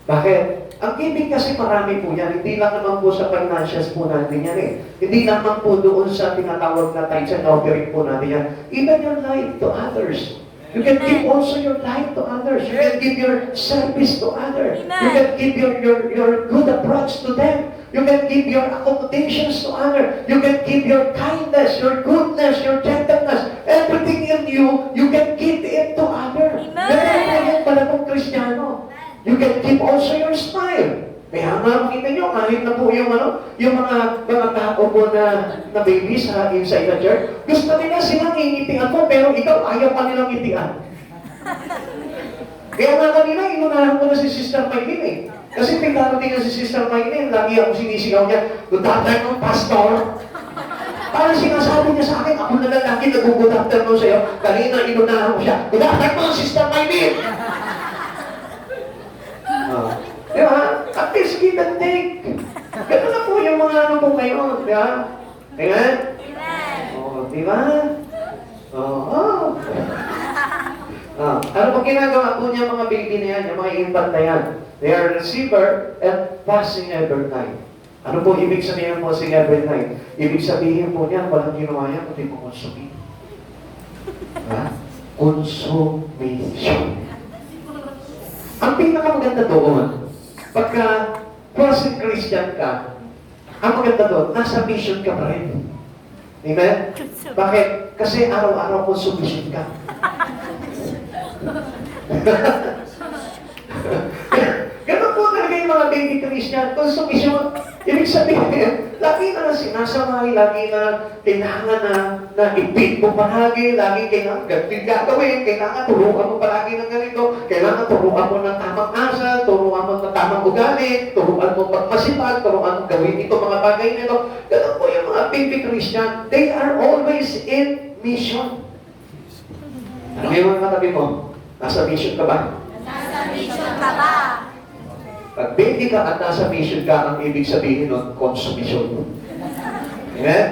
Bakit? Ang giving kasi marami po yan. Hindi lang naman po sa financials po natin yan eh. Hindi naman po doon sa tinatawag na tithes and offering po natin yan. Even your life to others. You can give also your life to others. You can give your service to others. You can give your good approach to them. You can give your accommodations to others. You can give your kindness, your goodness, your gentleness. Everything in you, you can give it to others. Ganyan pala pong Kristiyano. You can give also your smile. Kaya nga, makita nyo, kahit na po yung, yung mga tao po na baby sa inside the church, gusto nila silang ingitian mo, pero ikaw ayaw pa nilang ngitian. Kaya nga kanina, inunahan ko na si Sister Maylin eh. Kasi pagdarating na si Sister Maylin, lagi ako sinisigaw niya, "Good afternoon, Pastor." Parang sinasabi niya sa akin, ako na lang lagi nag-good afternoon sa'yo. Kanina, inunahan ko siya, "Good afternoon, Sister Maylin." Di ba? At least give and take. Ganun na po yung mga ano po ngayon. Di ba? Amen? Oo, di ba? Oo. Ano pag ginagawa po niya mga baby na yan, yung mga infant na yan? They are receiver and passing every night. Ano po ibig sabihin ng passing every night? Ibig sabihin po niya, walang ginawa yan, kundi po consuming. Ha? Consumption. Ang pinakamaganda doon, pagka crossing Christian ka, ang maganda doon, nasa mission ka pa rin. Amen? Bakit? Kasi araw-araw consumption ka. Ganun po talaga yung mga baby Christian. Consumption. Ibig sabihin, lagi na sinasamay, lagi na kailangan na ipit mo palagi, lagi kailangan ganito gagawin, kailangan turuan mo palagi ng ganito, kailangan turuan mo ng tamang asal, turuan mo ng tamang ugali, turuan mo magmasipag, turuan mo gawin ito mga bagay nito. Ganun po yung mga baby Christian. They are always in mission. Ano yung mga katabi mo? Nasa mission ka ba? Nasa mission ka ba? Pag baby ka at nasa mission ka, ang ibig sabihin nun, consumption. Amen?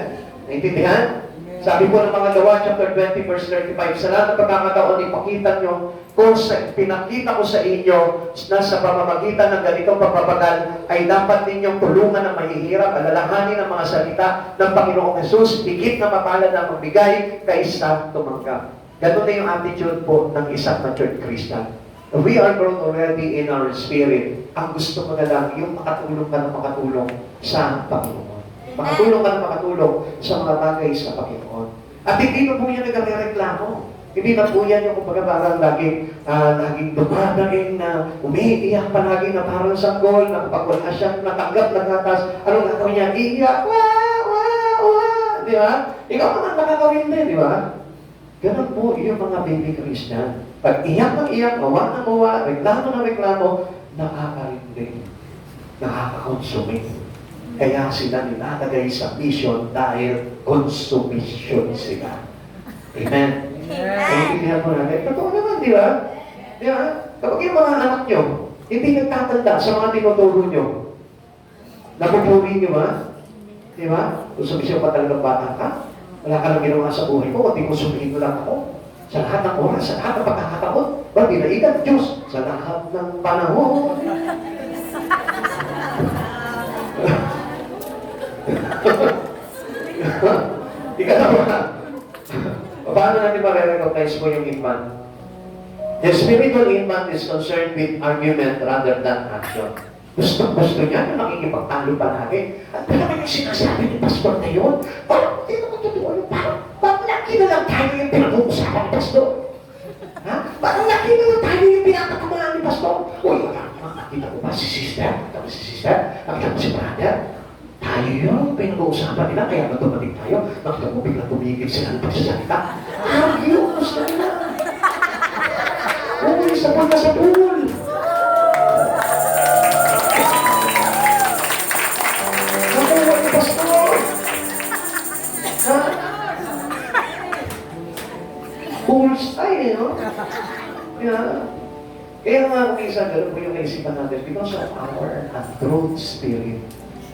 Naintindihan? Sabi po ng mga Gawa, chapter 20, verse 35, sa lahat ng pagkakataon, ipakita nyo, kung pinakita ko sa inyo na sa pamamagitan ng ganitong pagpapagal, ay dapat ninyong tulungan ng mahihirap, alalahanin ang mga salita ng Panginoong Hesus, higit na mapalad na magbigay kaysa tumanggap. Ganun na yung attitude po ng isang matured Christian. We are grown already in our spirit. Ang gusto mo na lang, yung makatulong ka na makatulong sa Panginoon. Makatulong ka na makatulong sa mga bagay sa Panginoon. At hindi na po yan nagre-reklamo. Hindi na po yan yung kumbaga parang laging dumadaing na umiiyak palagi na parang sanggol, na kapag wala siyang natanggap na gatas, anong gagawin niya? Iiyak, wah, wah, wah. Di ba? Ikaw naman nakakawin din, di ba? Ganun po yung mga baby Christian. Pag iyak ng iyak, mawa ng mawa, reklamo ng reklamo, nakaka-rin, nakaka-consume. Kaya sila nilalagay sa mission dahil consumption sila. Amen? Kaya po natin, totoo naman, di ba? Di ba? Kapag yung mga anak nyo, hindi nagtatanda sa mga tinuturo nyo, napupuri nyo ba? Di ba? Consumption pa talagang bata ka? Wala ka lang ginawa sa buhay ko, kundi konsumihin mo lang ako. Sa lahat ng oras, sa lahat ng pagkakataon, ba, binaigan Diyos, sa lahat ng panahon. Ikalawa, paano natin ma-recognize mo yung infant? The spiritual infant is concerned with argument rather than action. Gusto niya na nakikipagtalo palagi. At talaga yung sinasabi ni Pastor na yun, parang hindi naman totoo yun, parang laki na lang tayo yung pinag-uusapan ni Pastor. Ha? Parang laki na lang tayo yung pinatatamaan ni Pastor. Uy, nakita ko ba si sister? Nakita ko si sister? Nakita ko si brother? Tayo yung pinag-uusapan nila, kaya ba dumating tayo? Nakita mo biglang tumigil sila ng pagsasalita. Argue, gusto nila. Uy, sabon na sa pool. Full style, no? Kaya nga minsan, gano'n po yung naisipan natin because of our truth spirit.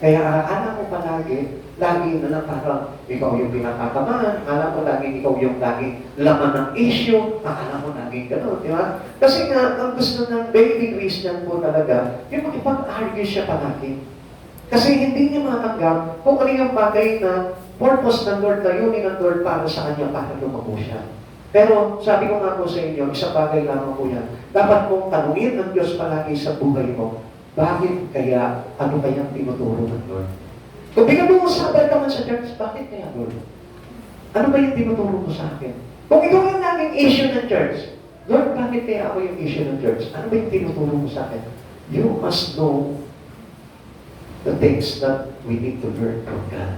Kaya akala mo palagi, lagi na lang parang ikaw yung pinakatamaan, akala mo lagi ikaw yung laging laman ng issue, akala mo laging gano'n, di ba? Kasi nga, ang gusto ng baby Christian po talaga, yung makipag-argue siya palagi. Kasi hindi niya matanggap kung ano yung bagay na purpose ng Lord, layunin ng Lord para sa kanya, para lumago siya. Pero sabi ko nga po sa inyo, isang bagay lamang po yan. Dapat mong tanungin ng Diyos palagi sa buhay mo, bakit kaya, ano kayang tinuturo ng Lord? Kung pinag-uusapan ka man sa church, bakit kaya Lord? Ano ba yung tinuturo mo sa akin? Kung ikaw yung naging issue ng church, Lord, bakit kaya ako yung issue ng church? Ano ba yung tinuturo mo sa akin? You must know the things that we need to learn from God.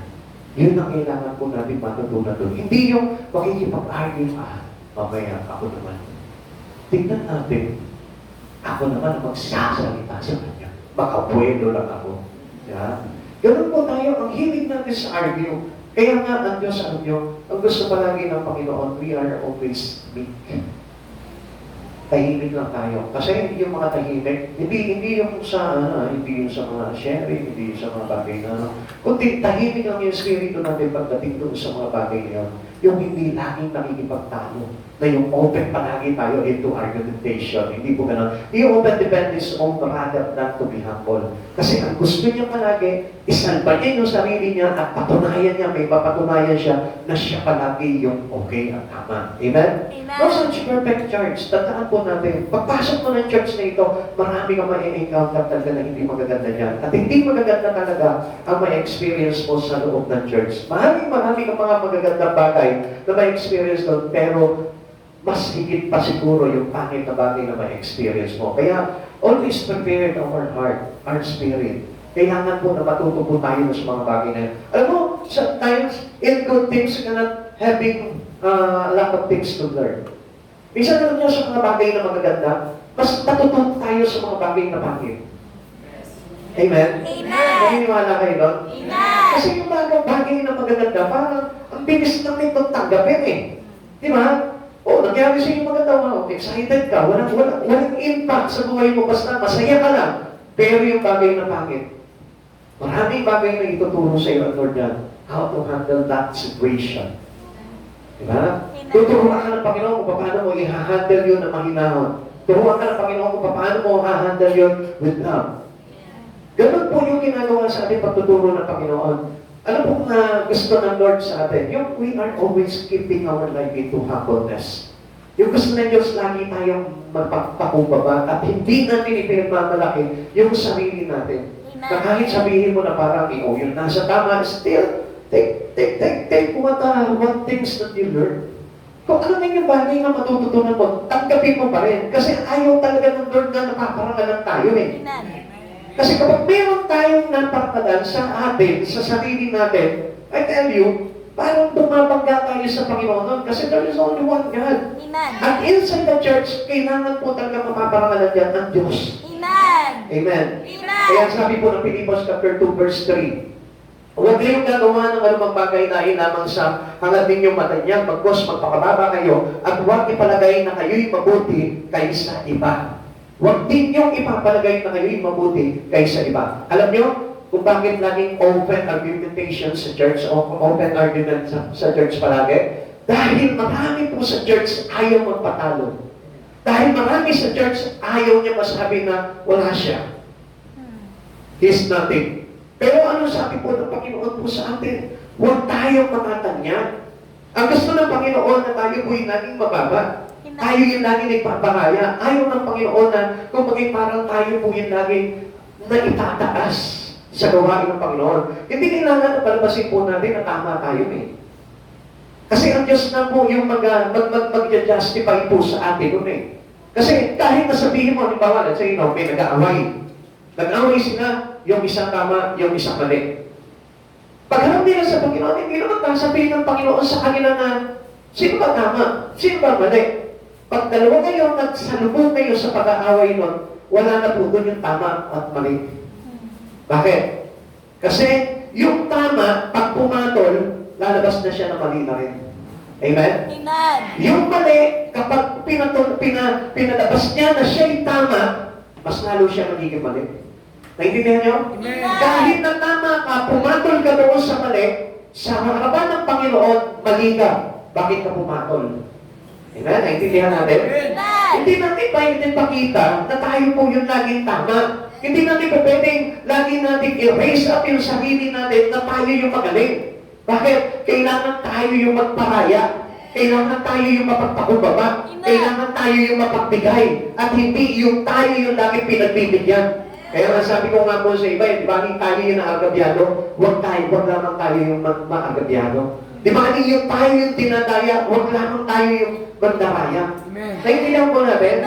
Yun ang kailangan po natin matutunan doon. Hindi yung makikipag-argue, mamaya ako naman. Tingnan natin Ako naman ang magsasalita sa kanya. Makabuelo lang ako. Yeah? Ganun po tayo, ang hilig natin sa argue. Kaya nga, ang Diyos, ang gusto palagi ng Panginoon, we are always meek. Tahimik lang tayo. Kasi yung mga tahimik, hindi yung sa mga sharing, hindi yung sa mga bagay na, kundi tahimik lang yung spirito natin pagdating doon sa mga bagay na yun. Yung hindi laging nakikipagtalo, na yung open palagi tayo into argumentation. Hindi po ganun. Yung open depends on rather than to be humble. Kasi ang gusto niya palagi, isalba niya yung sarili niya at patunayan niya, may papatunayan siya na siya palagi yung okay at tama. Amen? Amen. No such perfect church. Tandaan po natin, pagpasok mo ng church na ito, marami kang ma-encounter talaga na hindi magaganda niyan. At hindi magaganda talaga ang ma-experience mo sa loob ng church. Marami kang mga magagandang bagay na ma-experience doon, pero mas higit pa siguro yung pangit na bagay na ma-experience mo. Kaya, always prepare our heart, our spirit. Kailangan po na matuto po tayo sa mga bagay na yun. Alam mo, sometimes, in good things, you cannot having a lot of things to learn. Minsan naman niya sa mga bagay na magaganda, mas matututo tayo sa mga bagay na pangit. Amen? Amen. Naniniwala kayo doon? Amen. Kasi yung mga bagay na magaganda, parang ang bilis lang nito tanggapin eh. Di ba? O, nangyari sa inyo maganda, wow, excited ka, walang impact sa buhay mo, basta masaya ka lang. Pero yung bagay na pangit, maraming bagay na ituturo sa iyo, Lord God, how to handle that situation. Diba? Tuturuan ka ng Panginoon kung paano mo i-handle yun na mahinahon. Turuan ka ng Panginoon kung paano mo i-handle yun with love. Ganun po yung ginagawa sa ating pagtuturo ng Panginoon. Ano po na gusto ng Lord sa atin? Yung we are always keeping our life into humbleness. Yung gusto ng Diyos lagi tayong magpapakubaba at hindi natin ipinagmamalaki yung sarili natin. Na kahit sabihin mo na parang, yung nasa tama, still, take what things that you learn. Kung ano na yung bagay na matututunan mo, tanggapin mo pa rin. Kasi ayaw talaga ng Lord na napaparangalan tayo eh. Amen. Kasi kapag meron tayong naparangalan sa atin, sa sarili natin, I tell you, parang bumabangga tayo sa Panginoon nun. Kasi there is only one God. Amen. At inside the church, kailangan po talaga mapaparangalan yan ng Diyos. Amen. Amen. Amen. Kaya sabi po ng Pilipos chapter 2 verse 3, huwag kayong gagawa ng anumang bagay na lamang sa hangad ninyong matanyag, bagkus magpakababa kayo, at huwag ipalagay na kayo'y mabuti kaysa iba. Huwag din yung ipapalagay na kayo'y mabuti kaysa iba. Alam nyo, kung bakit laging open argumentation sa church, o open argument sa church palagi? Dahil marami po sa church ayaw magpatalo. Dahil marami sa church ayaw niya masabi na wala siya. He's nothing. Pero ano sabi po ng Panginoon po sa atin? Huwag tayong matatanyag. Ang gusto ng Panginoon na tayo po'y naging mababa. Tayo yung laging nagpapakaya. Ayaw ng Panginoon na kung bagay parang tayo po yung laging naitataas sa gawain ng Panginoon. Hindi kailangan na palabasin po natin na tama tayo eh. Kasi ang Diyos na po yung mag-justify po sa atin nun eh. Kasi kahit nasabihin mo, halimbawa, let's say, may nag-aaway. Nag-aaway sila, yung isang tama, yung isang mali. Pagharap nila sa Panginoon, hindi naman sasabihin ng Panginoon sa kanila na, sino ba tama? Sino ba mali? Pag dalawa kayo, nagsalubong kayo sa pag-aaway nun, wala na po doon yung tama at mali. Bakit? Kasi yung tama, pag pumatol, lalabas na siya na mali na rin. Amen? Amen. Yung mali, kapag pinalabas niya na siya'y tama, mas lalo siya magiging mali. Naintindihan niyo? Kahit na tama ka, pumatol ka doon sa mali, sa harapan ng Panginoon, mali ka. Bakit ka pumatol? Amen? Naintindihan natin? Amen. Hindi natin pwedeng pakita na tayo po yung laging tama. Hindi natin pwedeng lagi natin i-raise up yung sarili natin na tayo yung magaling. Bakit? Kailangan tayo yung magparaya. Kailangan tayo yung mapagpakumbaba. Kailangan tayo yung mapagbigay. At hindi yung tayo yung lagi pinagbibigyan. Kaya nga sabi ko nga po sa iba, di ba, tayo yung naagabyado, wag lamang tayo yung maagabyado. Di ba, yung tayo yung tinadaya, wag lamang tayo yung magdaraya. Naintindihan po natin?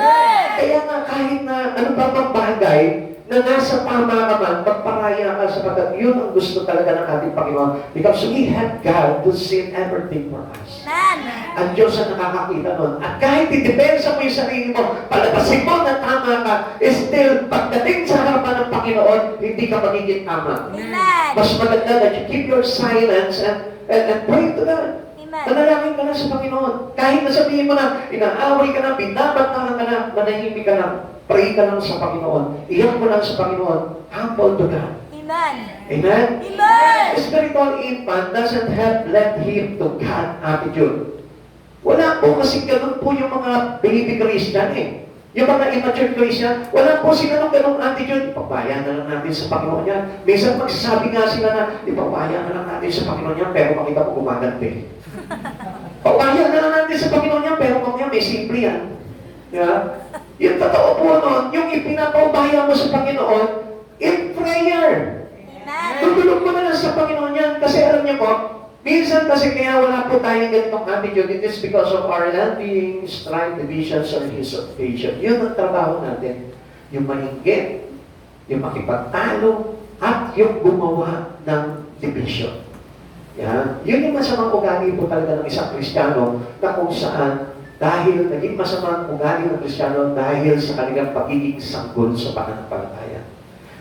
Kaya nga kahit na ano pa pang bagay, na nasa tama ka man, magparaya ka sapagkat yun ang gusto talaga ng ating Panginoon. Because we have God to see everything for us. Amen. Ang Diyos ang nakakakita nun. At kahit idepensa mo yung sarili mo, palabasin mo na tama ka, still, pagdating sa harapan ng Panginoon, hindi ka magiging tama. Amen. Mas maganda that you keep your silence and pray to God. Amen. Manalangin ka na sa Panginoon. Kahit nasabihin mo na, inaaway ka na, binabantahan ka na, manahimik ka na, pray ka lang sa Panginoon. Iyak mo lang sa Panginoon. Humble to God. Amen. Amen? Amen. A spiritual infant doesn't have led him to God attitude. Wala po kasi ganun po yung mga baby Christian eh. Yung mga immature Christian, wala po sila ng ganung attitude. Ipapaya na lang natin sa Panginoon yan. Minsan magsasabi nga sila na, ipapaya na lang natin sa Panginoon yan, pero makita mo gumaganti. Papaya na lang natin sa Panginoon yan, pero mamaya may simple yan. Yeah? Yung totoo po nun, yung ipinapaubaya mo sa Panginoon, in prayer. Amen. Tutulog mo na lang sa Panginoon yan. Kasi alam niyo po, minsan kasi kaya wala po tayong ganitong attitude, it is because of our envying, strife, divisions, or usurpation. Yun ang trabaho natin. Yung mainggit, yung makipagtalo, at yung gumawa ng division. Yan. Yun yung masamang ugali po talaga ng isang Kristiyano na kung saan dahil naging masamang ugali ng Kristiyano dahil sa kanilang pagiging sanggol sa pananampalataya.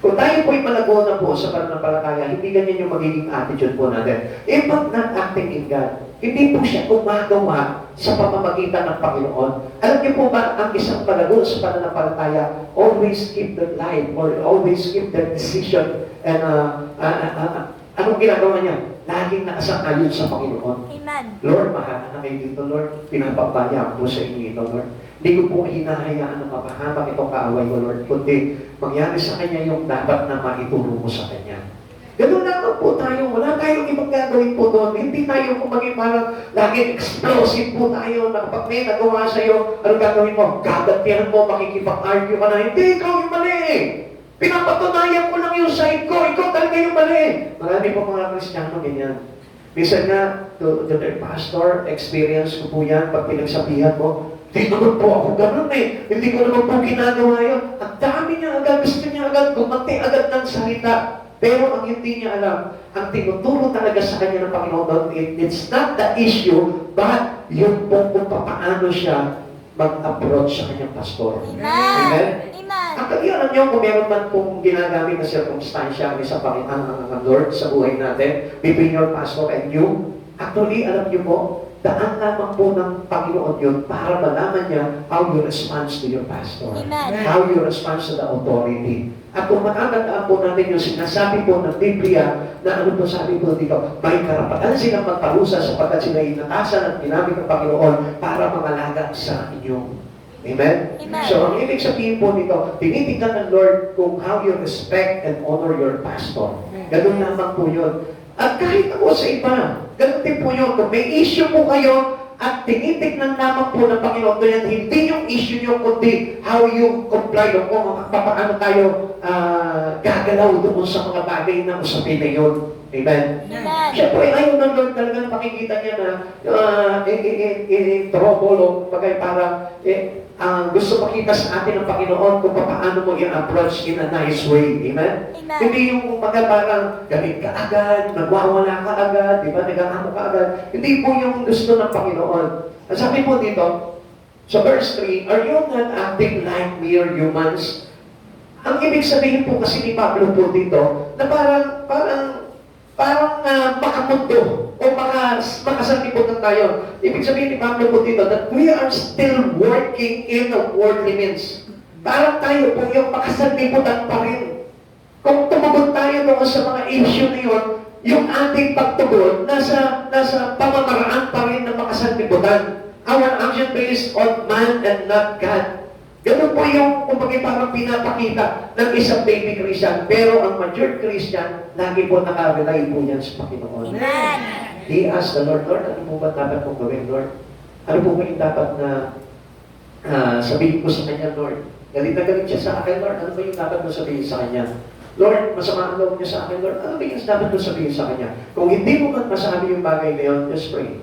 Kung tayo po'y malago na po sa pananampalataya, hindi ganyan yung magiging attitude po natin. If not acting in God, hindi po siya gumagawa sa pamamagitan ng Panginoon. Alam niyo po ba, ang isang malago sa pananampalataya, always keep the life or always keep the decision and anong ginagawa niya? Laging nakasang-ayon sa Panginoon. Amen. Lord, mahal na kayo dito, Lord. Pinapapaya ko sa inyo ito, Lord. Hindi ko po hinahayaan na mapahamak itong kaaway ko, Lord. Kundi mangyari sa Kanya yung dapat na maituro mo sa Kanya. Ganun lamang po tayo. Wala tayong ibang gagawin po doon. Hindi tayo kumaging parang laging explosive po tayo na kapag may nagawa sa'yo, anong gagawin mo? Gagantihan mo, makikipag-argue ka na. Hindi, ikaw yung mali. Pinapatunayan ko lang yung side ko. Ikaw talaga yung mali. Marami po mga Kristiyano ganyan. Minsan nga, to their pastor, experience ko po yan, pag pinagsabihan mo, hindi naman po ako ganun eh. Hindi ko naman po ginagawa yun. Ang dami niya agad, gusto niya agad, gumanti agad ng salita. Pero ang hindi niya alam, ang tinuturo talaga sa kanya ng Panginoon, it's not the issue, but yung po kung paano siya mag-approach sa kanyang pastor. Amen. Amen? Amen. Actually, alam niyo, kung meron man pong ginagamit na circumstansya sa Panginoon ng Lord sa buhay natin, between your pastor and you, actually, alam niyo po, daan lamang po ng Panginoon yun para malaman niya how you respond to your pastor. Amen. How you respond to the authority. At kung makakandaan po natin yung sinasabi po ng Biblia na ano po sabi po dito, may karapatan silang magparusa sapagkat sila inatasan at ginamit ng Panginoon para mangalaga sa inyo. Amen? Amen. So, ang ibig sabihin po nito, tinitignan ng Lord kung how you respect and honor your pastor. Ganun lamang po yun. At kahit ako sa iba, ganun din po yun. Kung may issue po kayo, at tinitignan lamang po ng Panginoon yan, hindi yung issue nyo, kundi how you comply o kung paano tayo gagalaw doon sa mga bagay na usapin na yun. Amen? Amen. Siyempre, ayaw ng Lord talaga makikita niya na trouble o bagay para gusto makita sa atin ng Panginoon kung paano mo i-approach in a nice way. Amen? Amen. Hindi yung parang galit ka agad, nagwawala ka agad, di ba? Nagkakamo ka agad. Hindi po yung gusto ng Panginoon. At sabi po dito, sa verse 3, are you not acting like mere humans? Ang ibig sabihin po kasi ni Pablo po dito, na parang makamundo o makasanlibutan tayo. Ibig sabihin ni Pablo po dito that we are still working in a worldly means. Parang tayo po yung makasanlibutan pa rin. Kung tumugon tayo doon sa mga issue na yun, yung ating pagtugon, nasa pamamaraan pa rin na makasanlibutan. Our action based on man and not God. Ganun po yung kumbaga parang pinapakita ng isang baby Christian. Pero ang mature Christian, lagi po nakarelay po yan sa Panginoon. Amen. He asked the Lord, Lord, ano po ba dapat kong gawin, Lord? Ano po ba yung dapat na sabihin ko sa Kanya, Lord? Galit na galit siya sa akin, Lord. Ano ba yung dapat mo sabihin sa Kanya? Lord, masama ang loob niya sa akin, Lord. Ano ba yung dapat mo sabihin sa Kanya? Kung hindi mo man masabi yung bagay na yun, just pray.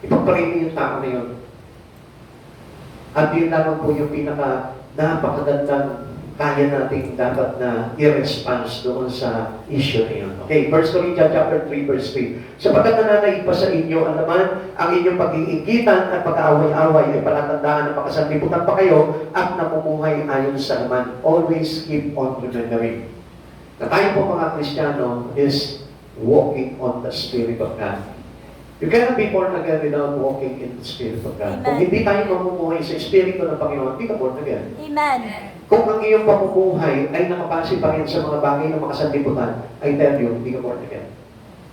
Ipagparin mo yung tao na yun. At yun lamang po yung napakagandang kaya nating dapat na i-response doon sa issue na yun. Okay, 1 Corinthians chapter 3, verse 3. Sapagkat nananaig pa sa inyo ang laman, ang inyong pag-iingitan at pag-aaway-away ay palatandaan na makasanlibutan pa kayo at namumuhay ayon sa laman. Always keep on remembering na tayo po mga Kristiyano is walking on the Spirit of God. You cannot be born again without walking in the Spirit of God. Amen. Kung hindi tayo mamumuhay sa Espiritu ng Panginoon, hindi ka born again. Amen. Kung ang iyong pamumuhay ay nakapasi pa rin sa mga bagay na makasanlibutan, I tell you, hindi ka born again.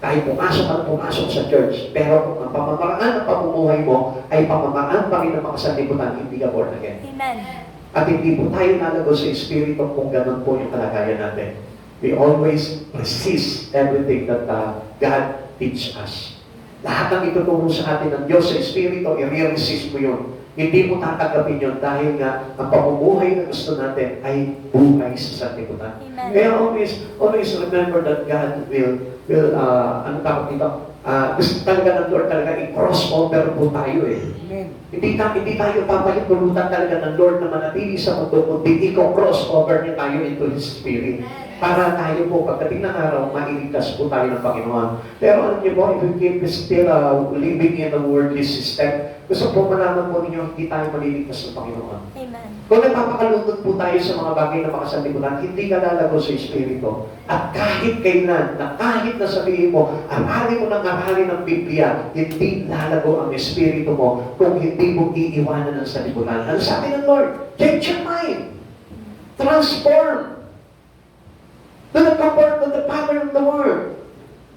Kahit pumasok sa church, pero kung ang pamamaraan ng pamumuhay mo ay pamamaraan pa rin ng makasanlibutan, hindi ka born again. Amen. At hindi po tayo nalago sa Espiritu kung ganun po yung kalagayan natin. We always resist everything that God teach us. Lahat ng ituturo sa atin ng Diyos sa Espiritu, i-resist mo yun. Hindi mo tatanggapin yun dahil nga ang pamumuhay na gusto natin ay buhay sa sanlibutan. Amen. Kaya always remember that God will ano tawag dito? Gusto talaga ng Lord talaga i-cross over po tayo eh. Amen. Hindi tayo papahintulutan talaga ng Lord na manatili sa mundo, kundi i-cross over niya tayo into His Spirit. Para tayo po, pagdating ng araw, mailigtas po tayo ng Panginoon. Pero alam niyo po, if we keep still living in a worldly system, gusto po malaman po ninyo, hindi tayo maliligtas ng Panginoon. Amen. Kung nagpapakalutod po tayo sa mga bagay na makasanlibutan, hindi ka lalago sa Espiritu. At kahit kailan, na kahit na sabihin mo, aralin mo ng aralin ng Biblia, hindi lalago ang Espiritu mo kung hindi mo iiwanan ng sanlibutan. Ano sabi ng Lord? Change your mind. Transform. Do not conform to the pattern of the world.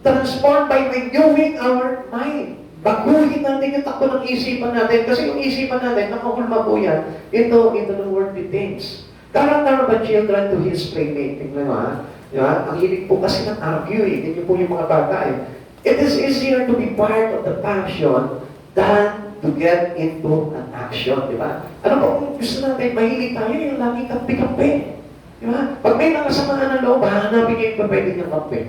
Transform by renewing our mind. Baguhin natin yung takbo ng isipan natin. Kasi yung isipan natin, nakahulma po yan into the worldly things. Tara ba children to his playmate? Tingnan mo ha? Diba? Ang hilig po kasi ng argue eh. Ganyan po yung mga bata eh. It is easier to be part of the passion than to get into an action. Diba? Ano po, kung gusto natin, mahilig tayo yung lagi kampi-kampi. Diba? Pag may nakasamaan ng loob, hanapin niyo yung pwede niyang kampi.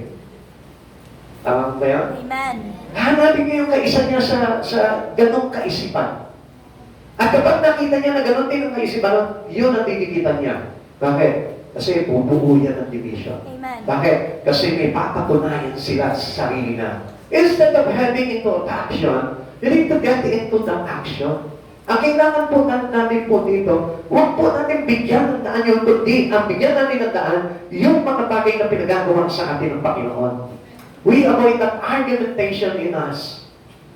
Tama ba yan? Amen. Hanapin niyo yung kaisa niya sa ganong kaisipan. At kapag nakita niya na ganon din ang kaisipan, yun ang titikitan niya. Bakit? Kasi bubuo yan ng division. Amen. Bakit? Kasi may papatunayan sila sa sarili na. Instead of heading into action, you need to get into the action. Ang kailangan po natin po dito, huwag po natin bigyan ng daan yung kundi. Ang bigyan natin ng daan, yung mga bagay na pinagagawa sa atin ng Panginoon. We avoid that argumentation in us.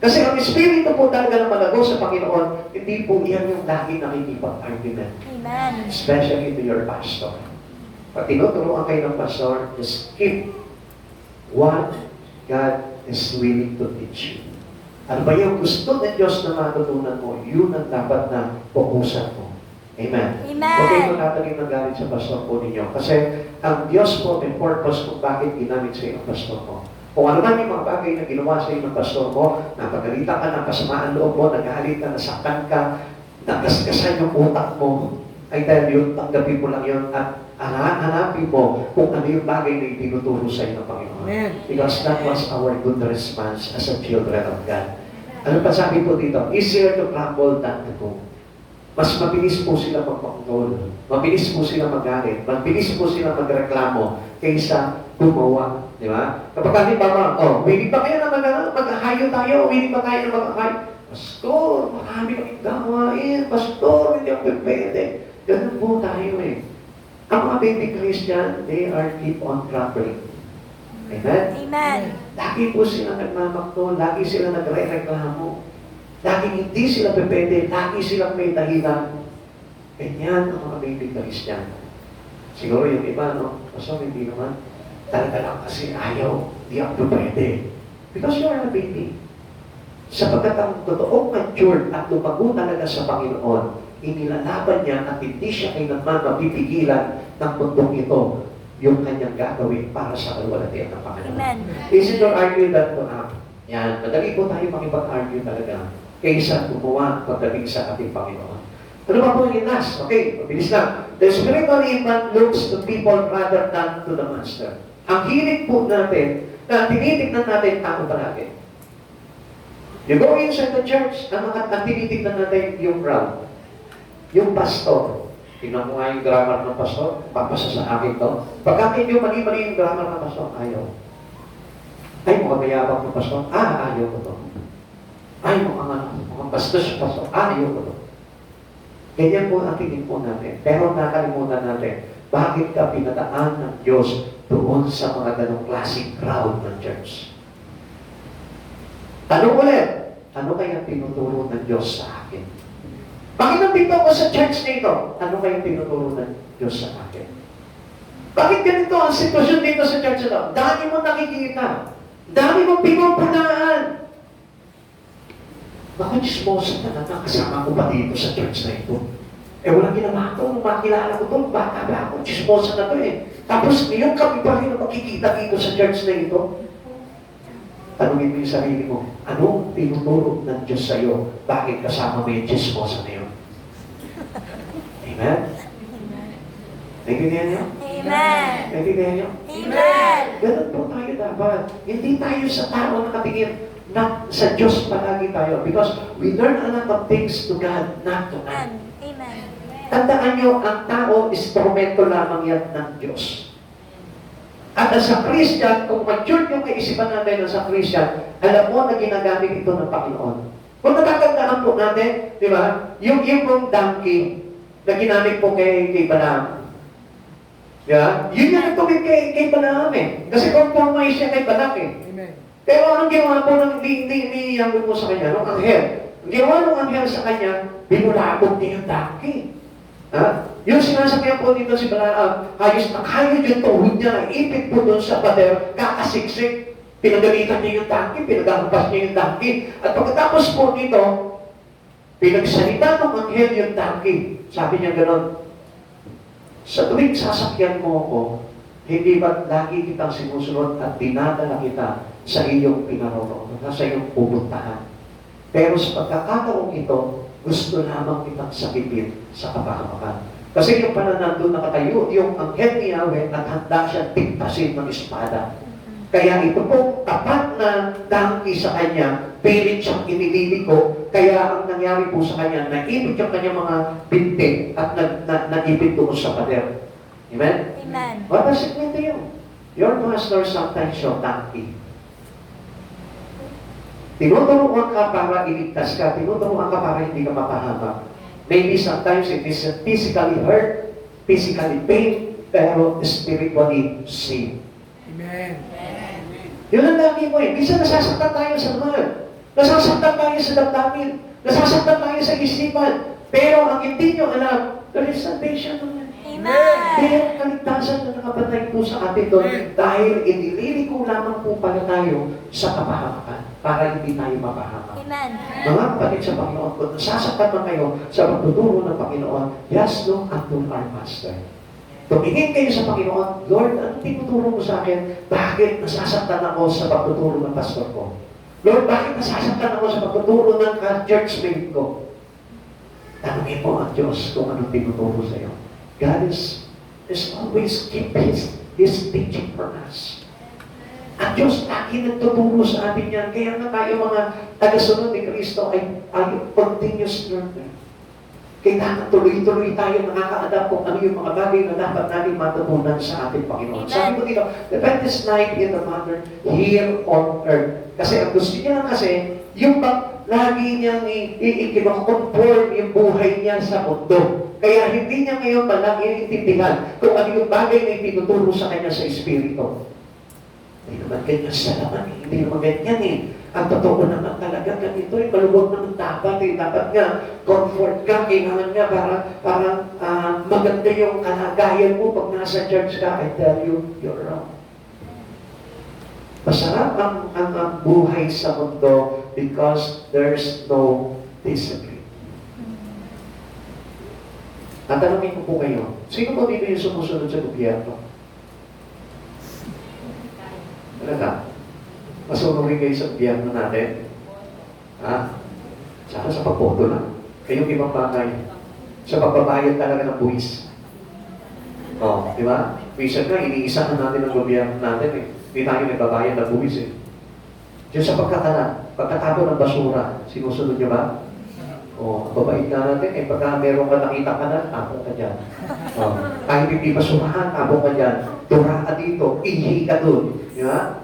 Kasi ang Espiritu po talaga na malago sa Panginoon, hindi po iyan yung lagi nakikipag-argument. Amen. Especially to your pastor. Pag tinuturuan kayo ng pastor, just keep what God is willing to teach you. Ano ba yung gusto ng Diyos na matutunan mo, yun ang dapat na fokusan mo. Amen. Amen. Okay, ito natin ng galit sa pastor po ninyo. Kasi ang Diyos po may purpose kung bakit ginamit sa iyo ang pastor mo. Kung ano man yung mga bagay na ginawa sa iyo ng pastor mo, napagalitan ka, napasamaan loob mo, nagalit ka, nasaktan ka, nakaskasan yung utak mo, I tell you, tanggapin mo lang yun at hanapin mo kung ano yung bagay na itinuturo sa iyo ng Panginoon. Amen. Because that was our good response as a children of God. Ano pa sabi po dito? Easier to crumble than to go. Mas mabilis po sila magpakontrol. Mabilis po sila magalit. Mabilis po sila magreklamo kaysa gumawa. Di ba? Kapag halimbawa, willing ba kayo na maghahayo tayo? Willing ba kayo na maghahayo? Pastor, marami kaming gawain. Pastor, hindi ako pwede. Ganun po tayo eh. Ang mga baby Christian, they are keep on crumbling. Amen? Amen. Lagi po sila nagmamakto, lagi sila nagre-reklamo. Lagi hindi sila pwede, lagi silang may dahilan. Ganyan ang mga baby Christian. Siguro yung iba, no? Pastor, hindi naman. Talaga lang kasi ayaw, hindi ako pwede. Because you are a baby. Sapagkat ang totoong matured at lumago talaga sa Panginoon, inilalaban niya at hindi siya kailanman mapipigilan ng mundong ito yung kanyang gagawin para sa kalwalatian ng Panginoon. Amen. Isn't your argue that to act? Yan, madali po tayo makipag-argue talaga kaysa gumawa pagdating sa ating Panginoon. Ano ba po yung last? Okay, mabilis lang. The spiritual infant looks to people rather than to the master. Ang hilig po natin, na tinitignan natin tao palagi. You go inside the church, ang tinitignan natin yung crowd, yung pastor, Tingnan mo nga yung grammar ng pastor, papasa sa akin to. Pagka medyo mali-mali yung grammar ng pastor, ayaw. Ay, mukhang mayabang ng pastor, ayaw ko to. Ay, mukhang bastos yung pastor, ayaw ko to. Ganyan po ang tingin po natin. Pero nakalimutan natin, bakit ka pinataan ng Diyos doon sa mga ganong klaseng crowd ng church? Tanong ulit, ano kaya tinuturo ng Diyos sa akin? Bakit nandito ako sa church nito? Ano kaya tinuturo ng Diyos sa akin? Bakit ganito ang sitwasyon dito sa church nito? Dami mo nakikita. Dami mo pinupunaan. Bakit chismosa na nakasama ko pa dito sa church na ito? Walang ginawa ko. Nung makilala ko ito, bata ba ako? Chismosa na ito Tapos ngayon kami pa rin makikita dito sa church na ito. Tanungin mo yung sarili mo, anong tinuturo ng Diyos sa'yo? Bakit kasama mo yung chismosa na yun? Amen? Naintindihan niyo? Amen. Naintindihan niyo? Amen. Ganun po tayo dapat. Hindi tayo sa tao nakatingin na sa Diyos palagi tayo. Because we learn a lot of things to God, not to man. Amen. Tandaan niyo, ang tao, instrumento lamang yan ng Diyos. At sa Christian, kung mature yung kaisipan natin sa Christian, alam mo na ginagamit ito ng Panginoon. Kung natatandaan po natin, di ba, yung pong donkey na ginamit po kay Balaam. Yeah? Yun yung nagtawid kay Balaam Kasi compromise siya kay Balak Amen. Pero anong ginawa po ng niyanggo po sa kanya, nung anghel? Ang ginawa ng anghel sa kanya, binulabog niya yung donkey. Yung sinasabihan po dito si Balaam, hayos na kayod yung tuhod niya, ipit po doon sa pader, kakasiksik. Pinagalitan niya yung donkey, pinaghampas niya yung donkey. At pagkatapos po dito, pinagsalita ng anghel yung donkey. Sabi niya gano'n, sa tuwing sasakyan mo ako, hindi ba't lagi kitang sinusunod at dinadala kita sa iyong pinaroroonan, sa iyong pupuntahan. Pero sa pagkakataong ito, gusto lamang kitang sakitin sa kapahamakan. Kasi yung pala nandun nakatayo, yung anghel ni Yahweh at handa siyang tigtasin ng espada. Kaya ito po, tapat na donkey sa kanya, pilit siyang iniliko, kaya ang nangyari po sa kanya, naipit yung kanyang mga binti at naipit doon sa pader. Amen? Amen. What does it mean to you? Your pastor sometimes your donkey. Tinuturuan ka para iligtas ka, tinuturuan ka para hindi ka mapahamak. Maybe sometimes it is physically hurt, physically pain, pero spiritually safe. Amen. Yun ang lagi mo Minsan nasasaktan tayo sa mahal. Nasasaktan tayo sa damdamin. Nasasaktan tayo sa isipan. Pero ang hindi nyo alam, there is salvation naman. Amen. Kaya ang kaligtasan na nakapatay po sa atin doon dahil inililiko lamang po pala tayo sa kapahamakan para hindi tayo mapahamak. Amen. Mga kapatid sa Panginoon, kung nasasaktan man kayo sa pagtuturo ng Panginoon, just look unto our Master. Tumingin kayo sa Panginoon, Lord, ano tinuturo mo sa akin? Bakit nasasaktan ako sa pagtuturo ng pastor ko? Lord, bakit nasasaktan ako sa pagtuturo ng churchmate ko? Tanungin mo ang Diyos kung anong tinuturo sa iyo. God is always keep His teaching for us. Ang Diyos lagi nagtuturo sa atin yan. Kaya nga tayo mga tagasunod ni Kristo ay continuous learner. Kailangan tuloy-tuloy tayo nakaka-adapt kung ano yung mga bagay na dapat natin matutunan sa ating Panginoon. Amen. Sabi ko dito, the best night in the mother here on earth. Kasi ang gusto niya lang kasi, yung lagi niyang i-conform yung buhay niya sa mundo. Kaya hindi niya ngayon palagi iintindihan kung ano yung bagay na itinuturo sa kanya sa Espiritu. Hindi naman ganyan sa laman Hindi naman ganyan Ang totoo naman talaga ganito maluwag naman dapat Dapat nga, comfort ka, kailangan nga para maganda yung kalagayan mo pag nasa church ka. I tell you, you're wrong. Masarap ang buhay sa mundo because there's no discipline. Tatanungin ko po kayo, sino po dito yung sumusunod sa gobyerno? Talaga? Masunurin kayo sa gobyerno natin? Saka sa pagboto lang. Kayong ibang bagay. Sa pagbabayad talaga ng buwis. Di ba? Minsan nga, iniisa na natin ang gobyerno natin Hindi tayo nagbabayad ng buwis Diyan sa pagkatapon ng basura, sinusunod niyo ba? O, babait ka natin, eh, pagka meron ka nakita ka na, tapon ka dyan. O, kahit hindi masumahan, tapon ka dyan. Tura ka dito, ihi ka dun. Di ba?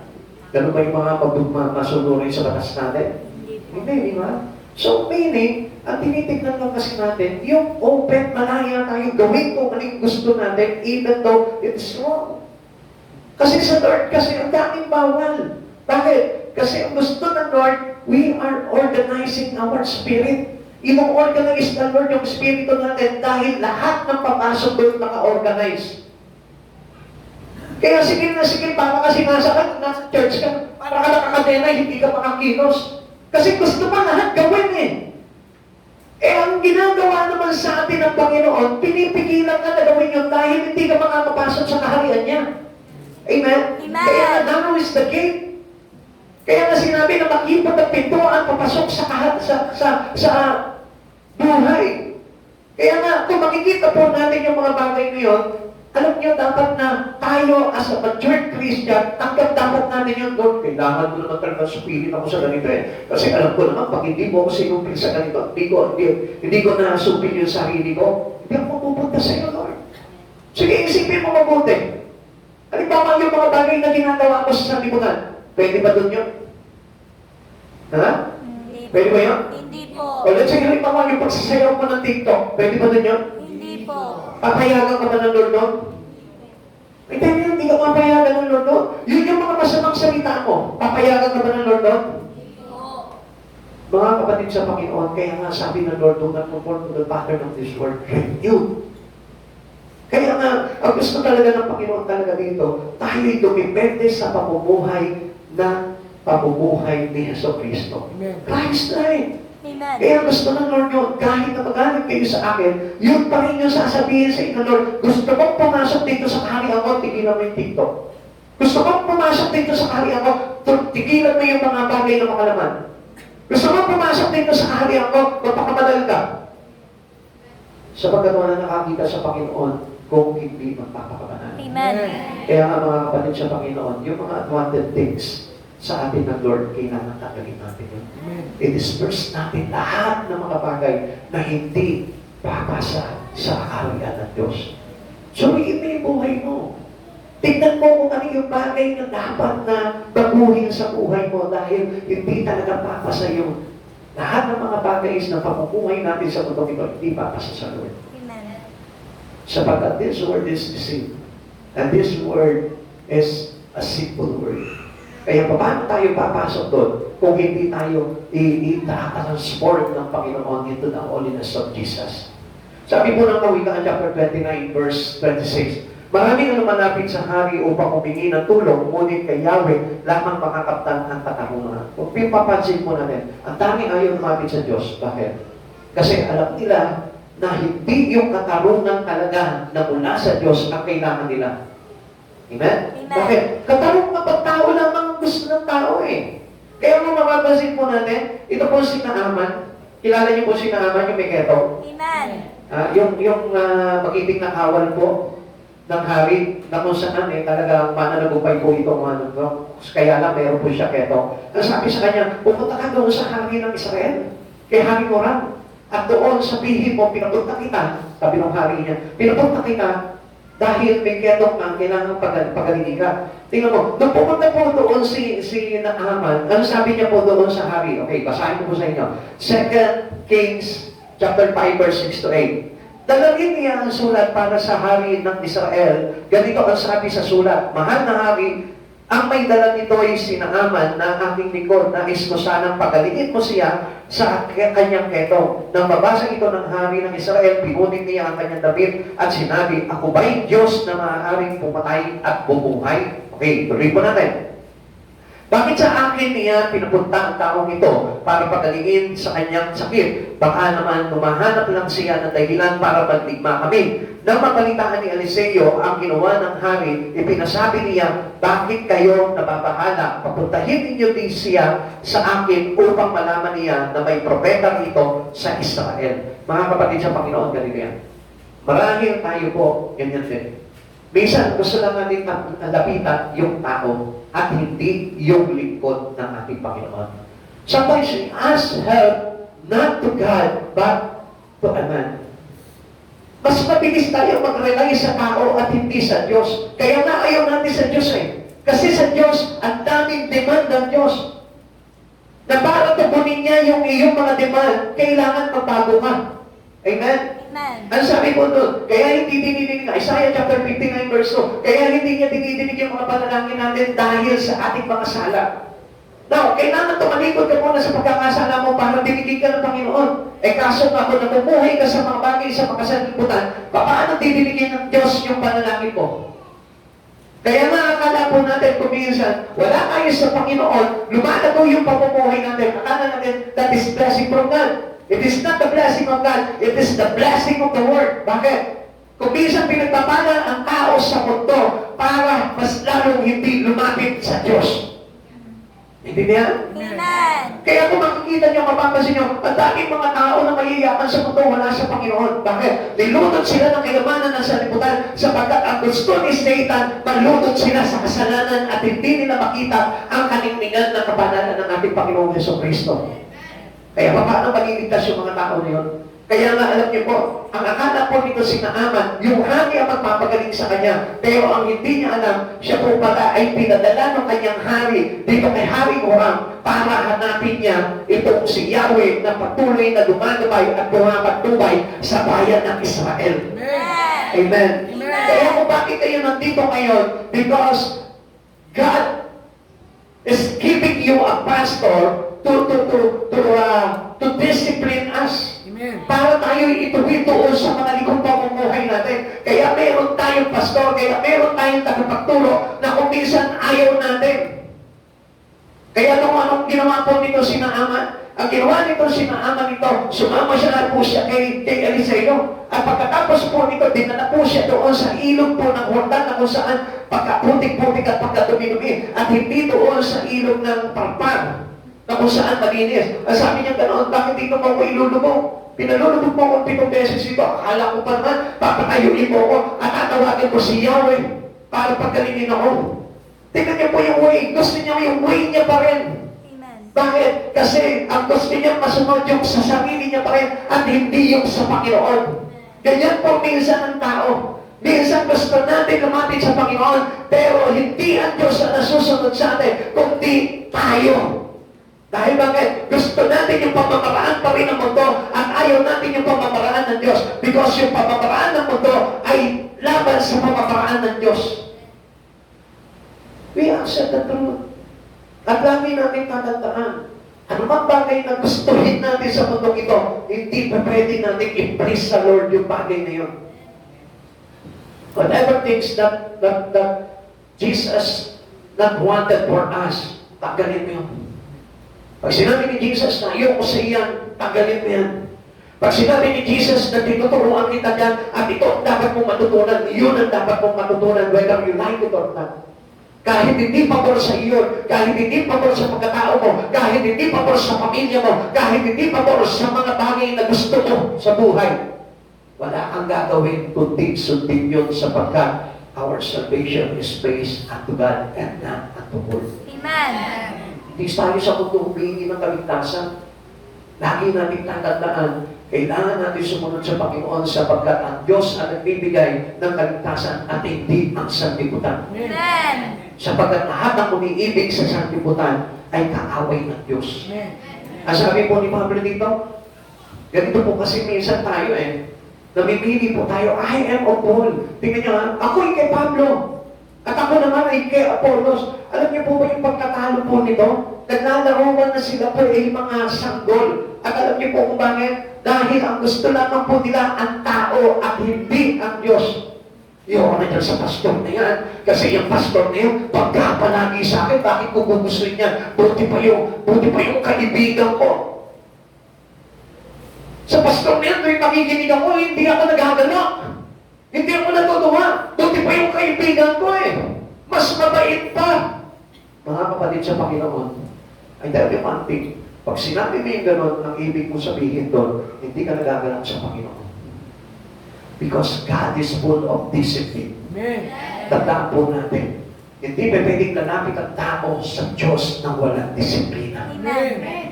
Ganun ba yung mga masunurin sa batas natin? Hindi, di ba? So, meaning, ang tinitignan lang kasi natin, yung open, malaya tayo gawin kung anong gusto natin, even though it's wrong. Kasi sa Lord, kasi ang daming bawal. Bakit? Kasi ang gusto ng Lord, we are organizing our spirit. Ino-organize ng Lord yung spirito natin dahil lahat ng papasok doon naka-organize. Kaya sige na sige, para kasi nasa church ka, para ka nakakadena, hindi ka makakilos. Kasi gusto pa lahat gawin eh. Eh, ang ginagawa naman sa atin ng Panginoon, pinipigilan ka na gawin yun dahil hindi ka makakapasok sa kaharian niya. Amen? Amen. Kaya narrow is the gate. Kaya nga sinabi na makipot ang pintuan papasok sa buhay. Kaya nga, kung makikita po natin yung mga bagay ngayon, alam niyo, dapat na tayo as a matured Christian, tanggap dapat natin yung Lord. Kailangan ko naman talaga supilit ako sa ganito eh. Kasi alam ko naman, pag hindi mo ako sinupil sa ganito, hindi ko nasupil yung sarili ko, hindi ako pupunta sa iyo, Lord. Sige, isipin mo mabuti. Halimbawa yung mga bagay na ginagawa ko sa sanlibutan, pwede ba doon yun? Ha? Hindi po. Pwede ba yun? Hindi po. O let's say, halimbawa yung pagsasayaw mo ng TikTok, pwede ba doon yun? Hindi po. Papayagan ka ba ng Lord doon? Hindi ka papayagan ng Lord doon. Yun yung mga masamang salita mo. Papayagan ka ba ng Lord doon? Mga kapatid sa Panginoon, kaya nga sabi ng Lord, do not conform to the pattern of this world. Renew. Kaya nga, ang gusto talaga ng Panginoon talaga dito, tayo'y dumipende sa pamumuhay ni Yeso Cristo. Christ life. Amen. Kaya gusto ng Lord yun, kahit na magalit kayo sa akin, yun pa rin yung sasabihin sa inyo, Lord, gusto kong pumasok dito sa kaharian ko, tigilan mo yung TikTok. Gusto kong pumasok dito sa kaharian ko, tigilan mo yung mga bagay na makalaman. Gusto kong pumasok dito sa kaharian ko, magpakamadal ka. Sapagkat wala nakakita sa Panginoon kung hindi magpapakamadal. Amen. Kaya nga mga kapatid sa Panginoon, yung mga unwanted things sa atin ng Lord, kailangan tanggalin natin yun. I-disperse natin lahat ng mga bagay na hindi papasa sa kaharian ng Diyos. Suriin mo yung buhay mo. Tignan mo kung ano yung bagay na dapat na baguhin sa buhay mo dahil hindi talaga papasa yung lahat ng mga bagay na pamumuhay natin sa mundo ito, hindi papasa sa Lord. Amen. Sapagkat this word is deceit. And this word is a simple word. Kaya paano tayo papasok doon kung hindi tayo i-transform ng Panginoon into the holiness of Jesus? Sabi po ng Kawikaan chapter 29 verse 26, maraming ang lumalapit sa hari upang humingi ng tulong, ngunit kay Yahweh lamang makakaptan ang katarungan. Kung pipapansin po natin, ang dami ayaw lumapit sa Diyos. Bakit? Kasi alam nila na hindi yung katarungan talaga na mula sa Diyos ang kailangan nila. Amen? Amen. Bakit? Katarungan pag tao lamang ang gusto ng tao eh. Kaya kung mapapansin po natin, ito po si Naaman. Kilala niyo po si Naaman, yung may keto. Amen. Yung magiting na kawal po ng hari na kung saan talagang mananagupay po itong kaya lang meron po siya keto. Ang sabi sa kanya, pupunta ka doon sa hari ng Israel, kay Hari Moram. At doon sabihin mo, pinapunta kita, sabi ng hari niya, pinapunta kita dahil may ketong ka, kailangan pagalingin ka. Tingnan mo, nung pumunta po doon si Naaman, ano sabi niya po doon sa hari? Okay, basahin ko po sa inyo. 2 Kings chapter 5 verse 6 to 8. Dalawin niya ang sulat para sa hari ng Israel. Ganito ang sabi sa sulat, mahal na hari, ang may dala nito ay si Naaman na aking likod, nais mo sanang pagalingin mo siya sa kanyang keto. Nang mabasa ito ng hari ng Israel, pinunit niya ang kanyang damit at sinabi, ako ba'y Diyos na maaaring pumatay at bumuhay? Okay, tuloy po natin. Bakit sa akin niya pinupunta ang taong ito para pagalingin sa kanyang sakit? Baka naman humahanap lang siya ng dahilan para magdigma kami. Nang mabalitaan ni Eliseo ang ginawa ng hari, ipinasabi niya, bakit kayo nababahala? Papuntahin ninyo din siya sa akin upang malaman niya na may propeta rito sa Israel. Mga kapatid sa Panginoon, ganito yan. Marahil tayo po, ganyan din. Minsan, gusto lang natin lapitan yung tao at hindi yung lingkod ng ating Panginoon. Sometimes we ask help not to God, but to a man. Mas mabilis tayo mag-rely sa tao at hindi sa Diyos. Kaya nga ayaw natin sa Diyos eh. Kasi sa Diyos, ang daming demand ng Diyos. Na para tugunin niya yung iyong mga demand, kailangan magbago ka. Amen? Amen. Ang sabi ko doon, kaya hindi dinidinig na, Isaiah chapter 59 verse 2, kaya hindi niya dinidinig yung mga panalangin natin dahil sa ating mga sala. Now, kailangan tumalikod ka muna sa pagkakasala mo para dinigin ka ng Panginoon. Eh kaso nga, kung namumuhay ka sa mga bagay sa mga sanlibutan, paano didinigin ng Diyos yung panalangin mo? Kaya nga, akala po natin kung minsan, wala tayo sa Panginoon, lumalago yung pamumuhay natin. Akala natin, that is blessing from God. It is not the blessing of God, it is the blessing of the Word. Bakit? Kung minsan pinagpapala ang tao sa mundo para mas lalong hindi lumapit sa Diyos. Intindihan? Amen. Kaya kung makikita nyo, mapapansin nyo, ang daming mga tao na mahiyakan sa mundo wala sa Panginoon. Bakit? Nilunod sila ng kayamanan ng sanlibutan sapagkat ang gusto ni Satan, malunod sila sa kasalanan at hindi nila makita ang kaningningan ng kabanalan ng ating Panginoong Jesucristo. Kaya paano maliligtas yung mga tao na yun? Kaya nga alam niyo po, ang akala po nito si Naaman, yung hari ang magpapagaling sa kanya. Pero ang hindi niya alam, siya po pala ay pinadala ng kanyang hari dito kay Hari Horam para hanapin niya itong si Yahweh na patuloy na dumadabay at bumapatubay sa bayan ng Israel. Amen. Amen. Kaya kung bakit kayo nandito ngayon, because God is giving you a pastor to discipline us. Amen. Para tayo ituwid doon sa mga likong pamumuhay natin. Kaya meron tayong pastor, kaya meron tayong tagapagturo na kung minsan ayaw natin. Kaya anong ginawa po nito si Naaman? Ang ginawa nito si Naaman ito, sumama siya na po siya kay Eliseo. At pagkatapos po nito, dinala po siya doon sa ilog po ng Jordan na kung saan pagkaputik-putik at pagkadumi-dumi. At hindi doon sa ilog ng Parpar na kung saan malinis. Ang sabi niya ganoon, bakit dito mo ko ilulubog? Pinalulubog mo kung 7 beses ito. Akala ko pa naman, papatayuin mo ko at tatawagin ko si Yahweh para pagkalingin ako. Tingnan niyo po yung way. Gusto niya yung way niya pa rin. Amen. Bakit? Kasi ang gusto niya masunod yung sa sarili niya pa rin at hindi yung sa Panginoon. Ganyan po minsan ang tao. Minsan gusto natin lumapit sa Panginoon, pero hindi ang Diyos na nasusunod sa atin, kundi tayo. Dahil bakit? Gusto natin yung pamamaraan pa rin ng mundo at ayaw natin yung pamamaraan ng Diyos because yung pamamaraan ng mundo ay laban sa pamamaraan ng Diyos. We accept the truth. At lagi natin tatandaan, ano mang bagay na gustuhin natin sa mundo ito, hindi pa pwede natin i-praise sa Lord yung bagay na yun. Whatever things that Jesus not wanted for us, tanggalin mo yun. Pag sinabi ni Jesus na ayoko sa iyan, tanggalin mo yan. Pag sinabi ni Jesus na tinuturuan kita dyan, at ito ang dapat mong matutunan, yun ang dapat mong matutunan, whether you like it or not. Kahit hindi pabor sa iyo, kahit hindi pabor sa pagkatao mo, kahit hindi pabor sa pamilya mo, kahit hindi pabor sa mga bagay na gusto mo sa buhay, wala kang gagawin kundi sundin yun sapagkat our salvation is based unto God and not unto world. Amen. Hindi tayo sa mundo humingi ng kaligtasan. Lagi natin tatandaan, kailangan natin sumunod sa Panginoon sapagkat ang Diyos ang nagbibigay ng kaligtasan at hindi ang sanlibutan. Amen. Sapagkat lahat ng umiibig sa sanlibutan ay kaaway ng Diyos. Ang sabi po ni Pablo dito, ganito po kasi minsan tayo namimili po tayo, I am of Paul. Tingnan nyo ako'y kay Pablo. At ako naman ay kay Apollos. Alam niyo po ba yung pagkatalo po nito? Naglalaroan na sila po ay mga sanggol. At alam niyo po kung bakit? Dahil ang gusto lamang po nila ang tao at hindi ang Diyos. Iyon na dyan sa pastor na yan. Kasi yung pastor na yun, pagkapalagi sa akin, bakit ko gugustuhin niya? Buti pa yung kaibigan ko. Sa pastor na yan, tuwing makikinig ako, hindi ako nagagalak. Hindi ako natutuwa. Buti pa yung kaibigan ko Mas mabait pa. Mga kapatid sa Panginoon, I tell you one thing, pag sinabi mo yung gano'n, ang ibig mo sabihin doon, hindi ka nagagalak sa Panginoon. Because God is full of discipline. Tandaan po natin, hindi pa pwedeng lalapit ang tao sa Diyos na walang disiplina. Amen.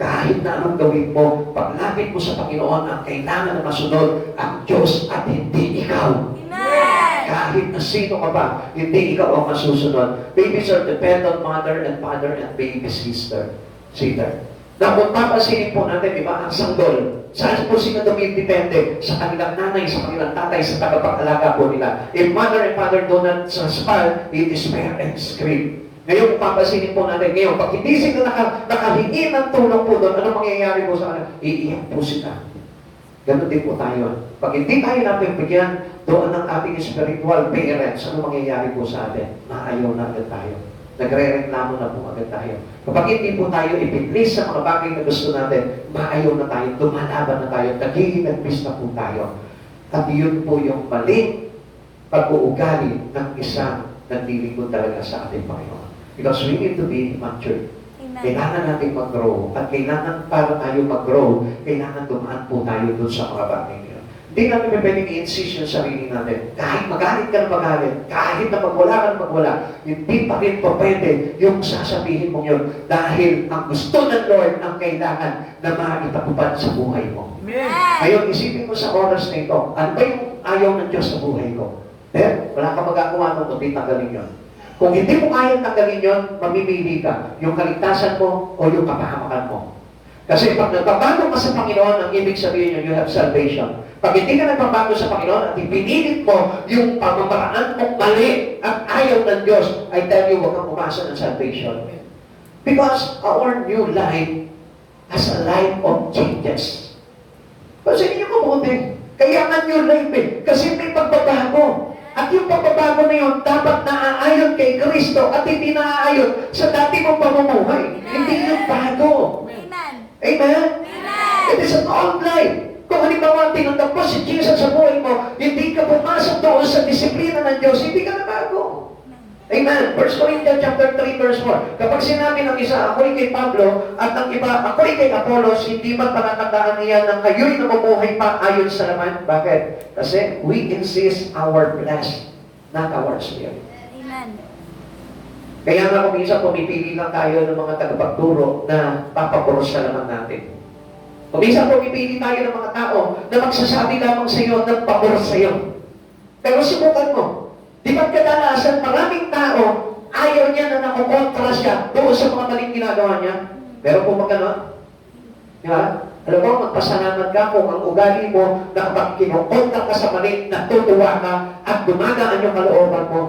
Kahit na anong gawin mo, paglapit mo sa Panginoon, ang kailangan na masunod ang Diyos at hindi ikaw. Amen. Kahit na sino ka pa, hindi ikaw ang masusunod. Babies are dependent on mother and father and baby sister. Na kung papansinin po natin, di ba, ang sanggol, saan po sila dumidepende? Sa kanilang nanay, sa kanilang tatay, sa tagapag-alaga po nila. If mother and father do not suspend, they despair and scream. Ngayon, kung papansinin po natin, ngayon, pag hindi sila nakahingi ng tulong po doon, ano mangyayari po sa kanila? Iiyak po sila. Ganun din po tayo. Pag hindi tayo napibigyan doon ng ating spiritual parents, ano mangyayari po sa atin? Maayaw na agad tayo. Nagre-reklamo na po agad tayo. Kapag hindi po tayo ipinlis sa mga bagay na gusto natin, maayaw na tayo, lumalaban na tayo, naghihinagpis na po tayo. At yun po yung maling pag-uugali ng isang naglilingkod talaga sa ating Panginoon. Because we need to be mature. Amen. Kailangan natin mag-grow. At kailangan para tayo mag-grow, kailangan dumaan po tayo dun sa mga bagay nila. Hindi natin pwedeng i-insist yung sarili natin. Kahit magalit ka na magalit, kahit na magwala ka na magwala, hindi pa rin po pwede yung sasabihin mo yun. Dahil ang gusto ng Lord ang kailangan na maipatupad sa buhay mo. Amen. Ngayon, isipin mo sa oras na ito, ano ba yung ayaw ng Diyos sa buhay ko? Wala ka magagawa nung kundi tanggalin yun. Kung hindi mo kayang tanggalin yun, mamimili ka. Yung kaligtasan mo o yung kapahamakan mo. Kasi pag nagbabago ka sa Panginoon, ang ibig sabihin nyo, you have salvation. Pag hindi ka nagbabago sa Panginoon at ipinilit mo yung pamamaraan mong mali at ayaw ng Diyos, I tell you, huwag kang umasa ng salvation. Because our new life has a life of changes. Kasi hindi nyo mabuti. Kaya nga new life eh. Kasi may pagbabago. At yung pagbabago na yun, dapat naaayon kay Kristo at hindi naaayon sa dati mong pamumuhay. Hindi yung bago. Amen. Amen? Amen. It is an old life. Kung halimbawa tinanggap mo si Jesus sa buhay mo, hindi ka pumasok doon sa disiplina ng Diyos, hindi ka na bago. Amen. 1 Corinthians chapter 3 verse 4. Kapag sinabi ng isa, ako'y kay Pablo, at ng iba, ako'y kay Apollos, hindi man panatandaan niya na kayo'y namumuhay pa ayon sa laman. Bakit? Kasi we insist our flesh, not our spirit. Amen. Kaya nga kung minsan pumipili lang tayo ng mga tagapagturo na papapuros sa laman natin. Kung minsan pumipili tayo ng mga tao na magsasabi lamang sa iyo ng papuros sa iyo. Pero subukan mo. Di ba kadalasan maraming tao ayaw niya na nakukontra siya doon sa mga maling ginagawa niya? Pero kung magkano? Di ba? Alam mo, magpasalamat ka kung ang ugali mo na kapag kinukontra ka sa mali, natutuwa ka at dumagaan yung kalooban mo,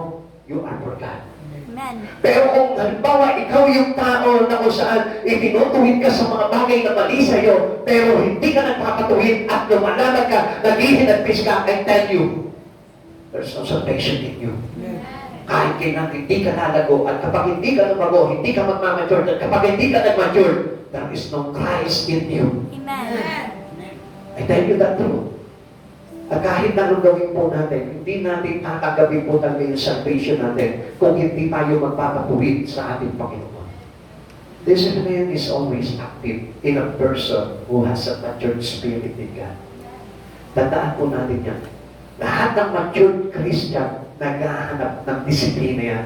you are for God. Amen. Pero kung halimbawa, ikaw yung tao na kung saan itinutuwid ka sa mga bagay na mali sa'yo, pero hindi ka nagpapatuwid at lumalalag ka, naghihinagpis ka, I tell you, there's no salvation in you. Kahit kailan hindi ka lalago, at kapag hindi ka lumago, hindi ka magmamature, at kapag hindi ka nagmature, there is no Christ in you. Amen. I tell you that truth. At kahit anong gawin po natin, hindi natin tatanggapin po talaga yung salvation natin kung hindi tayo magpapatuwid sa ating Panginoon. Discipline is always active in a person who has a matured spirit in God. Tandaan po natin yan. Lahat ng matured Christian naghahanap ng disiplina yan.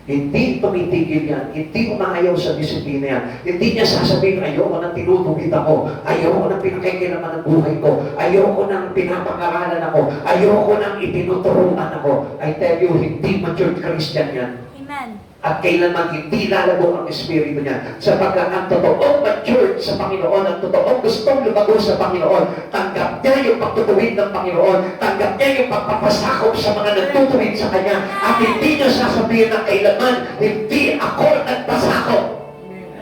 Hindi tumitigil yan. Hindi umaayaw sa disiplina yan. Hindi niya sasabihin, ayoko nang tinutugid ako. Ayoko nang pinakikilaman ng buhay ko. Ayoko nang pinapangaralan ako. Ayoko nang itinuturuan ako. I tell you, hindi matured Christian yan. Amen. At kailanman hindi lalago ang espiritu niya. Sapagkat ang totoong matured sa Panginoon, ang totoong gustong lumago sa Panginoon, tanggap niya yung pagtutuwid ng Panginoon, tanggap niya yung pagpapasakop sa mga nagtutuwid sa Kanya, at hindi niya sasabihin na kailanman, hindi ako nagpasakop.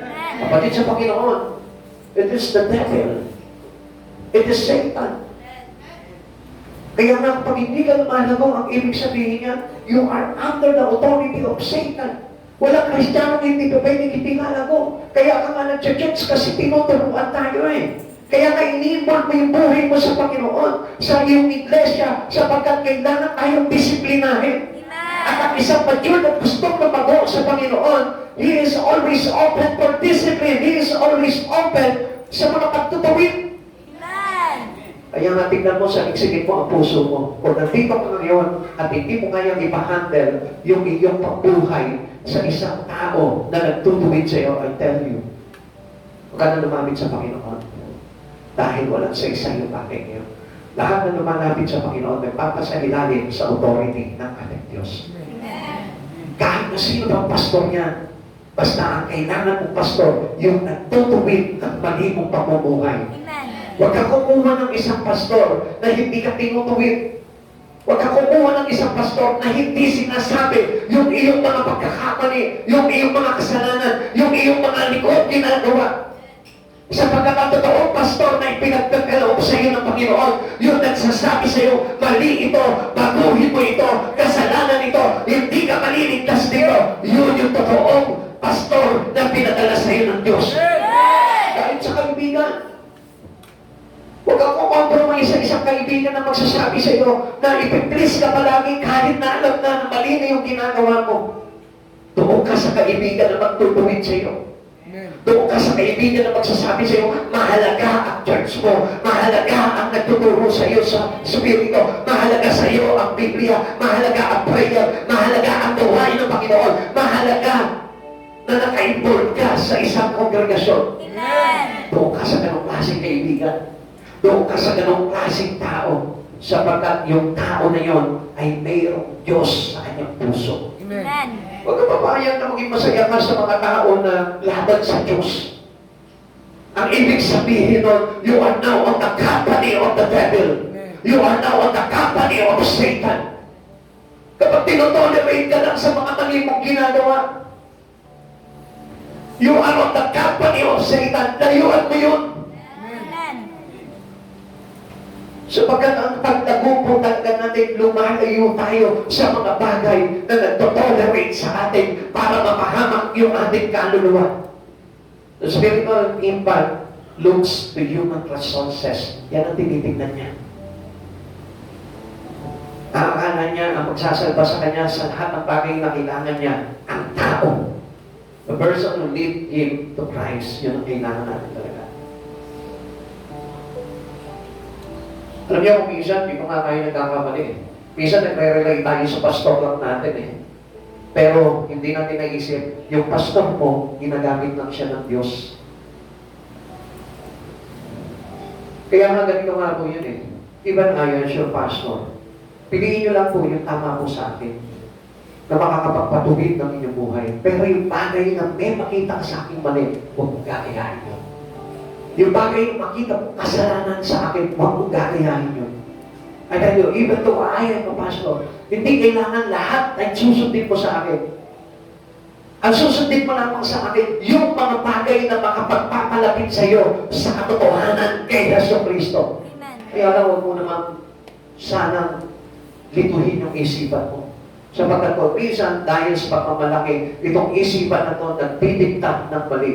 Amen. Kapatid sa Panginoon, it is the devil. It is Satan. Kaya nga kapag hindi ka lumalago, ang ibig sabihin niya, you are under the authority of Satan. Walang Kristiyano hindi pa pwede hindi lalago. Kaya ka nga nag-church kasi tinuturuan tayo eh. Kaya nga ini-involve mo yung buhay mo sa Panginoon, sa iyong iglesia, sapagkat kailangan tayong disiplinahin. At ang isang mature at gustong lumago sa Panginoon, he is always open for discipline. He is always open sa mga pagtutuwid. Amen. Kaya nga tignan mo sa iksigit mo ang puso mo. Kung nandito ka ngayon at hindi mo ngayong ipahandle yung iyong pagbuhay sa isang tao na nagtutuwid sa iyo, I tell you, Huwag ka na lumapit sa Panginoon. Dahil walang sa isa yung bagay ngayon. Lahat na lumalapit sa Panginoon, nagpapasailalim sa authority ng ating Diyos. Kahit na sino bang pastor niya, basta ang kailangan mong pastor, yung nagtutuwid ng mali mong pamumuhay. Amen. Huwag ka kumuha ng isang pastor na hindi ka tinutuwid. Huwag ka kumuha ng isang pastor na hindi sinasabi yung iyong mga pagkakamali, yung iyong mga kasalanan, yung iyong mga likod ginagawa. Sapagkat ang totoong pastor na ipinagkakaloob sa iyo ng Panginoon, yung nagsasabi sa iyo, mali ito, baguhin mo ito, kasalanan ito, hindi ka maliligtas dito. Yun yung totoong pastor na pinadala sa iyo ng Diyos. Kahit sa kaibigan, huwag kang kukompromise sa isang kaibigan na magsasabi sa iyo na ipiplis ka palagi kahit na alam na mali na yung ginagawa mo. Doon ka sa kaibigan na magtutuwid sa iyo. Doon ka sa kaibigan na magsasabi sa iyo, mahalaga ang church mo, mahalaga ang nagtuturo sa iyo sa Espiritu, mahalaga sa iyo ang Biblia, mahalaga ang prayer, mahalaga ang gawain ng Panginoon, mahalaga na naka-involve ka sa isang kongregasyon. Amen. Doon ka sa ganong klaseng kaibigan. Doon ka sa ganong klaseng tao, sapagkat yung tao na yon ay mayroong Diyos sa kanyang puso. Amen. Huwag ka papayag na maging masaya ka sa mga tao na laban sa Diyos. Ang ibig sabihin nun, you are now on the company of the devil. You are now on the company of Satan. Kapag tinotolerate ka lang sa mga mali mong ginagawa, you are on the company of Satan. Layuan mo yun. Amen. Sapagkat ang pagtagupo talaga natin, lumalayo tayo sa mga bagay na nagtotolerate sa atin para mapahamak yung ating kaluluwa. The spiritual impact looks to human resources. Yan ang tinitignan niya. Ang akala niya, ang magsasalba sa kanya sa lahat ng bagay na kailangan niya, ang tao. The person who lead him to Christ, yun ang kailangan natin talaga. Alam niyo kung minsan, dito nga tayo nagkakamali eh. Minsan nagre-rely tayo sa pastor lang natin eh. Pero hindi natin naisip, yung pastor mo, ginagamit lang siya ng Diyos. Kaya nga ganito nga po yun eh. Even I as your pastor, piliin niyo lang po yung tama po sa akin na makakapagpatuwid ng inyong buhay. Pero yung bagay na may makita ka sa aking mali, huwag mong gagayahin yun. Yung bagay na makita mo kasalanan sa akin, huwag mong gagayahin yun. I tell you, even though I am a pastor, hindi kailangan lahat ay susundin mo sa akin. Ang susundin mo lamang sa akin, yung mga bagay na makapagpapalapit sa iyo sa katotohanan kay Yesu Kristo. Amen. Kaya lang, huwag mo naman sanang lituhin yung isipan mo. Sapagkat po, minsan, dahil sa pagmamalaki, itong isipan na ito nagdidikta ng mali.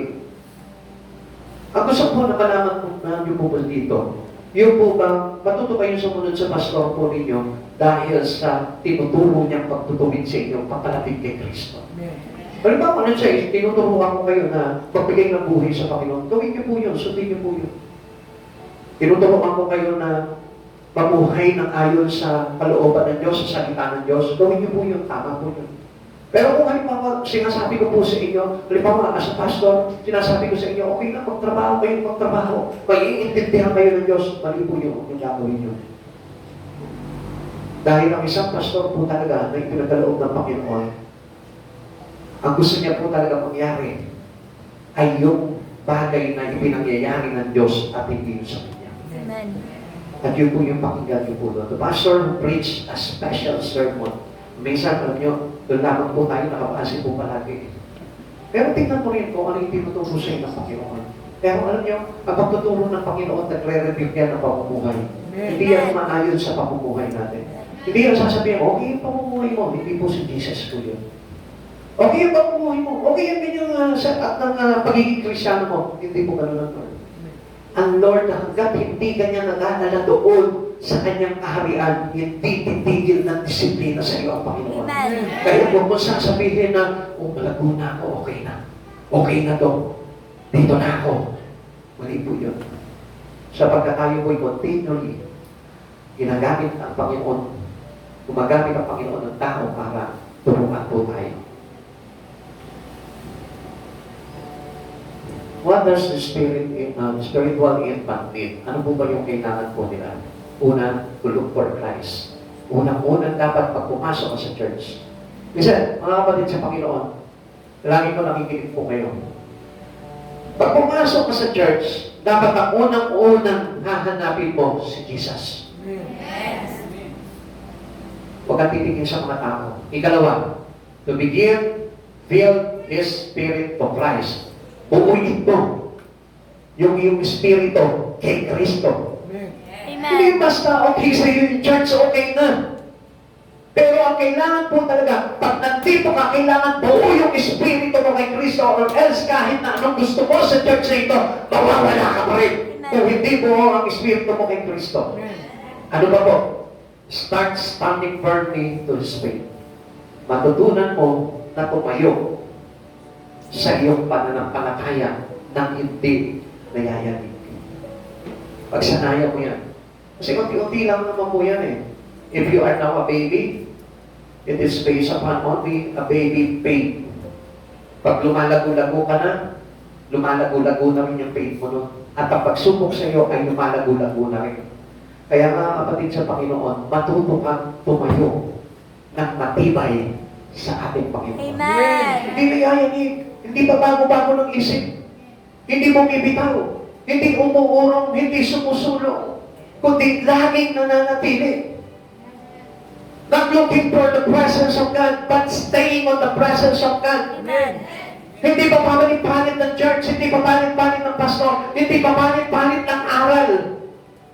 Ang gusto po na malaman po namin po dito, yung po ba, matuto kayo sumunod sa pastor po ninyo dahil sa tinuturo niyang pagtutuwid sa inyo, papalapit kay Kristo. Halimbawa, ano siya, tinuturuan ko kayo na magbigay ng buhay sa Panginoon. Gawin niyo po yun, sundin niyo po yun. Tinuturuan ko kayo na mabuhay ng ayon sa kalooban ng Diyos, sa salita ng Diyos. Gawin niyo po yun, tama po yun. Pero kung halimbawa, sinasabi ko po sa inyo, halimbawa, as a pastor, sinasabi ko sa inyo, okay lang, magtrabaho kayo, magtrabaho. Maiintindihan kayo ng Diyos, mali po yung gagawin nyo. Dahil ang isang pastor po talaga na ipinagkaloob ng Panginoon, ang gusto niya po talaga mangyari ay yung bagay na ipinangyayari ng Diyos at hindi yung sa kanya. Amen. At yun po yung pakinggan niyo po doon. The pastor who preached a special sermon. Minsan, alam nyo, doon lamang po tayo nakapasi po palagi. Pero tingnan mo rin kung ano yung tinuturo sa inyo ng Panginoon. Pero alam nyo, ang pagtuturo ng Panginoon, nagre-review yan ng pamumuhay. Hindi yan maayon sa pamumuhay natin. Hindi yan sasabihin, okay yung pamumuhay mo, hindi po si Jesus po yun. Okay yung pamumuhay mo, okay yung ganyang setup ng pagiging Kristyano mo, hindi po ganun ang Lord. Ang Lord, hanggat hindi ganyan nadadala doon sa kanyang kaharian, hindi titigil ng disiplina sa iyo ang Panginoon. Amen. Kaya huwag mo sasabihin na, malago na ako, okay na. Okay na to. Dito na ako. Mali po yun. Sapagkat tayo po'y continually ginagamit ang Panginoon, gumagamit ang Panginoon ng tao para turuan po tayo. What does the spiritual infant need? Ano po ba yung kailangan po nila? Una, to look for Christ. Unang-unang dapat pag pumasok ka sa church. Kasi, mga kapatid sa Panginoon, lagi ko nakikinig po kayo. Pag pumasok ka sa church, dapat ang unang-unang hahanapin mo si Jesus. Huwag kang titigil sa mga tao. Ikalawa, to begin, build His Spirit to Christ. Buuin mo yung iyong Espiritu kay Kristo. Hindi Amen. basta okay sa iyo yung church, okay na. Pero ang kailangan po talaga, pag nandito ka, kailangan buo yung Espiritu mo kay Kristo, or else kahit na anong gusto mo sa church na ito, mawawala ka pa rin. Kung hindi buo ang Espiritu mo kay Kristo. Ano ba po? Start standing firmly to His faith. Matutunan mo na tumayo sa iyong pananampalataya ng hindi nayayanig. Pagsanayan mo yan. Kasi unti-unti lang naman po yan eh. If you are now a baby, it is based upon only a baby faith. Pag lumalago-lago ka na, lumalago-lago na rin yung faith mo nun. At ang pagsubok sa iyo ay lumalago-lago na rin. Kaya nga kapatid sa Panginoon, matuto kang tumayo ng matibay sa ating Panginoon. Amen. Hindi nayayanig. Hindi pa bago-bago ng isip. Hindi bumibitaw. Hindi umuurong, hindi sumusulong. Kundi laging nananatili. Not looking for the presence of God, but staying on the presence of God. Amen. Hindi pa palit-palit ng church, hindi pa palit-palit ng pastor, hindi pa palit-palit ng aral.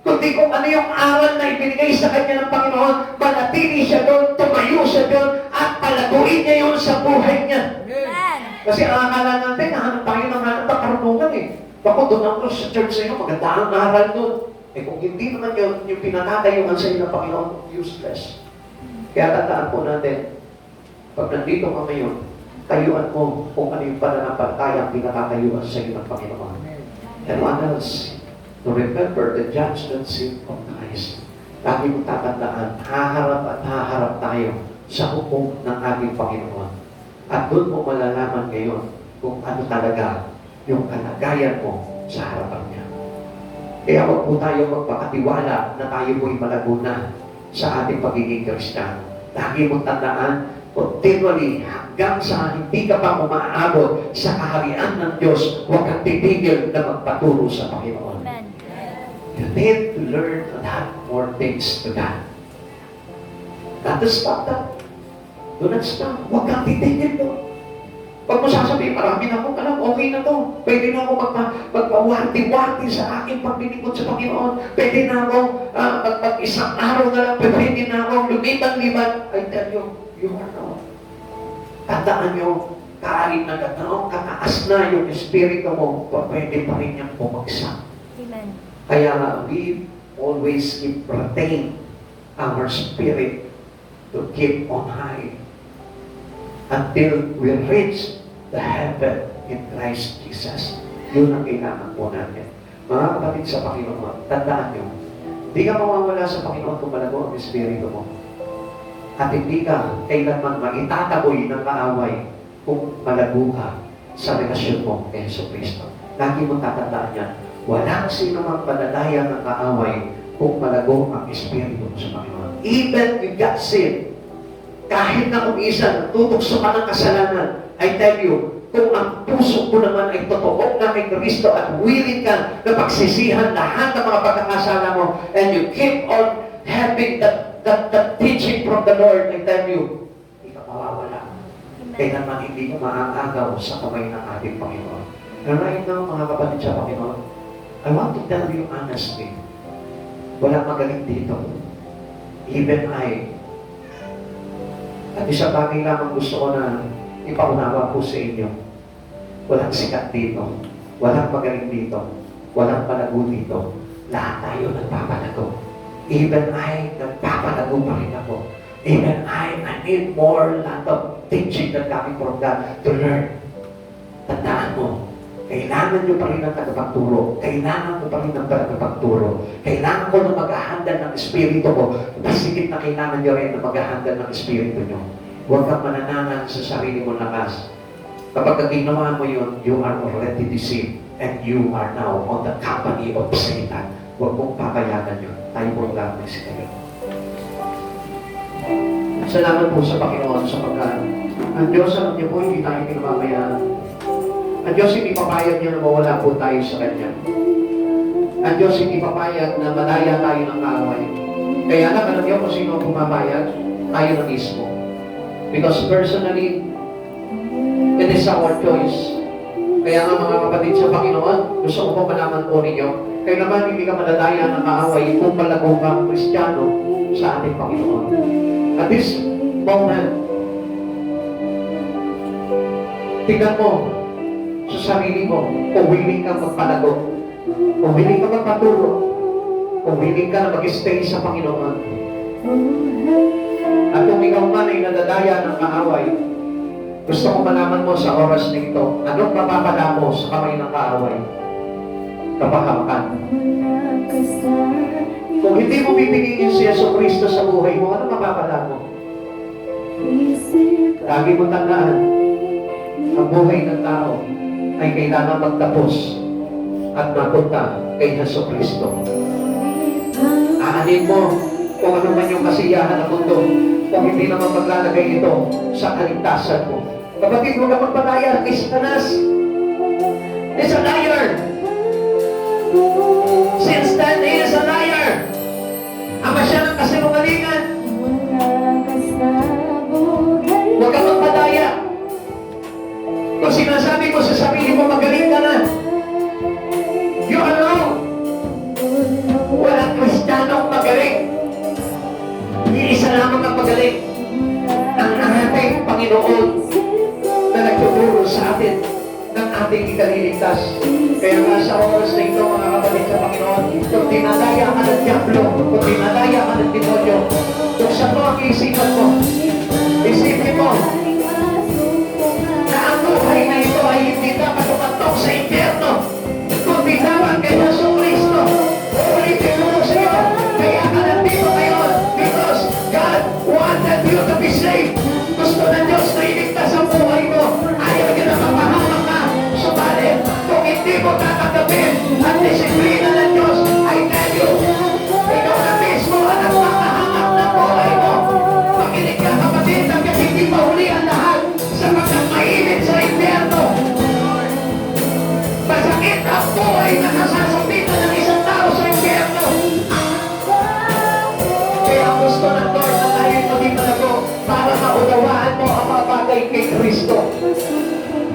Kundi kung ano yung aral na ibinigay sa kanya ng Panginoon, manatili siya doon, tumayo siya doon, at palaguin niya yun sa buhay niya. Amen. Kasi ang akala natin, nahanap tayo ng karunungan eh. Bako doon ako sa church sa iyo, maganda ang aral doon. Eh kung hindi naman yun, yung pinatatayuhan sa iyo ng Panginoon, useless. Kaya tandaan po natin, pag nandito ka ngayon, tayuan mo kung ano yung pananampalataya ang pinatatayuhan sa iyo ng Panginoon. And what else? To remember the judgment seat of Christ. Lagi mong tatandaan, haharap at haharap tayo sa hukom ng ating Panginoon. At doon mo malalaman ngayon kung ano talaga yung kalagayan mo sa harapan niya. Kaya wag po tayo magpakatiwala na tayo po'y malago na sa ating pagiging Kristiyano. Lagi mong tandaan, continually, hanggang sa hindi ka pa umaabot sa kaharian ng Diyos, huwag kang titigil na magpaturo sa Panginoon. Amen. You need to learn a lot more things to God. Not to stop that. Do not stop. Huwag kang titigil doon. Pag mo sasabihin, marami na akong alam, okay na to. Pwede na ako magpawati-wati sa aking paglilingkod sa Panginoon. Pwede na ako, isang araw na lang, pwede na ako lumiban-liban. I tell you, you are not. Tandaan nyo, kaalim na gano'n, kataas na yung espiritu mo, pwede pa rin niyang bumagsak. Amen. Kaya we always keep retain our spirit to keep on high until we reach the heaven in Christ Jesus. Yun ang kailangan po natin. Mga kapatid sa Panginoon, tandaan nyo, hindi ka mawawala sa Panginoon kung malago ang espiritu mo. At hindi ka kailanman maitataboy ng kaaway kung malago ka sa relasyon mo kay Jesucristo. Lagi mo tatandaan yan. Walang sino mang padadaya ng kaaway kung malago ang espiritu mo sa Panginoon. Even with God sin, kahit na kung isa tutokso ka ng kasalanan, I tell you, kung ang puso mo naman ay totoo na kay Kristo at willing ka na pagsisihan lahat ng mga pagkakasala mo, and you keep on having that teaching from the Lord, I tell you, hindi ka mawawala. Kaya naman hindi ka maaagaw sa kamay ng ating Panginoon. And right now, mga kapatid sa Panginoon, I want to tell you honestly, walang magaling dito. Even I. At isang bagay lamang gusto ko na ipaunawa po sa inyo. Walang sikat dito. Walang magaling dito. Walang palago dito. Lahat tayo nagpapalago. Even I, nagpapalago pa rin ako. Even I need more lot of teaching that coming from God to learn. Tandaan mo, kailangan nyo pa rin ng tagapagturo. Kailangan ko pa rin ng tagapagturo. Kailangan ko na maghahanda ng espiritu ko. Pasigit na kailangan nyo rin na maghahanda ng espiritu nyo. Huwag kang mananangan sa sarili mong lakas. Kapag ginawa mo yun, you are already deceived. And you are now on the company of Satan. Huwag mong papayagan yun. Tayo po lang si kayo. Salamat po sa Panginoon sapagkat ang Diyos, alam niyo po, hindi tayo pinababayaan. Ang Diyos, hindi papayag niya na mawala po tayo sa Kanya. Ang Diyos, hindi papayag na madaya tayo ng kaaway. Kaya lang, alam niyo kung sino ang pumapayag? Tayo na mismo. Because personally, it is our choice. Kaya nga mga kapatid sa Panginoon, gusto ko po malaman po ninyo, kayo naman hindi ka madadaya ng kaaway kung palago kang Kristiyano sa ating Panginoon. At this moment, tingnan mo sa sarili mo kung willing kang magpalago, kung willing kang magpaturo, kung willing ka na mag-stay sa Panginoon. At kung ikaw man ay nadadaya ng kaaway, gusto ko malaman mo sa oras na ito, anong mapapala mo sa kamay ng kaaway? Kapahamakan. Kung hindi mo bibigyan si Yeso Cristo sa buhay mo, ano mapapala mo? Lagi mo tandaan, ang buhay ng tao ay kailangan magtapos at mapunta kay Yeso Cristo. Aanin mo kung ano man yung kasiyahan ng mundo, kung hindi naman maglalagay ito sa kaligtasan mo. Kapatid mo kapag pataya, kay Satanas is a liar. Since then, he is a liar. Ama siya ng kasinungalingan. Huwag kang magpadaya. Kung sinasabi mo sa sarili mo, magaling ka na. You are wrong. Walang Kristiyanong magaling. Iisa lamang ang magaling. Ang ating Panginoon na nagtuturo sa atin ng ating ikaliligtas. Kaya nga sa oras na ito, mga kapatid sa Panginoon, kung dinadaya ka ng Diablo, kung dinadaya ka ng demonyo, buksan mo ang isipan mo. Isipin mo na ang buhay na ito ay hindi dapat tumatok sa impyerno, kundi dapat kay Yesu Cristo. Ulitin mo sa iyo, kaya ka nandito ngayon because God wanted you to be saved. Gusto ng Diyos na iligtas ang buhay mo. Ayaw niya na mapahamak ka. Subalit, kung hindi mo tatanggapin ang disiplina ng Diyos, I tell you, ikaw na mismo ang nagpapahamak ng buhay mo. Makinig ka kapatid, hanggang hindi pa huli ang lahat sapagkat mainit sa impyerno. Masakit ang buhay na nasasapitan ng isang tao sa impyerno. Kaya gusto ng Lord na tayo maging malago para maunawaan mo ang mga bagay kay Kristo.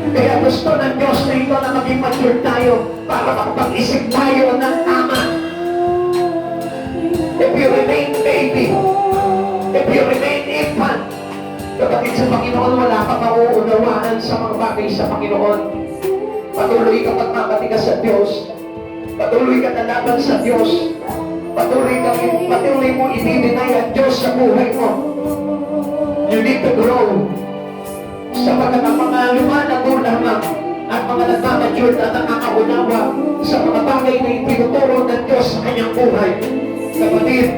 Kaya gusto ng Diyos na ito na maging mature tayo para makapag-isip tayo ng tama. If you remain baby, if you remain infant, kapatid sa Panginoon, wala ka mauunawaan sa mga bagay sa Panginoon. Patuloy ka pagmamatigas sa Diyos. Patuloy ka nalaban sa Diyos. Patuloy mo i-deny ang Diyos sa buhay mo. You need to grow. Sapagkat ang mga lumalago lamang at mga nagmamature at nakakaunawa sa mga bagay na itinuturo ng Diyos sa kanyang buhay. Kapatid,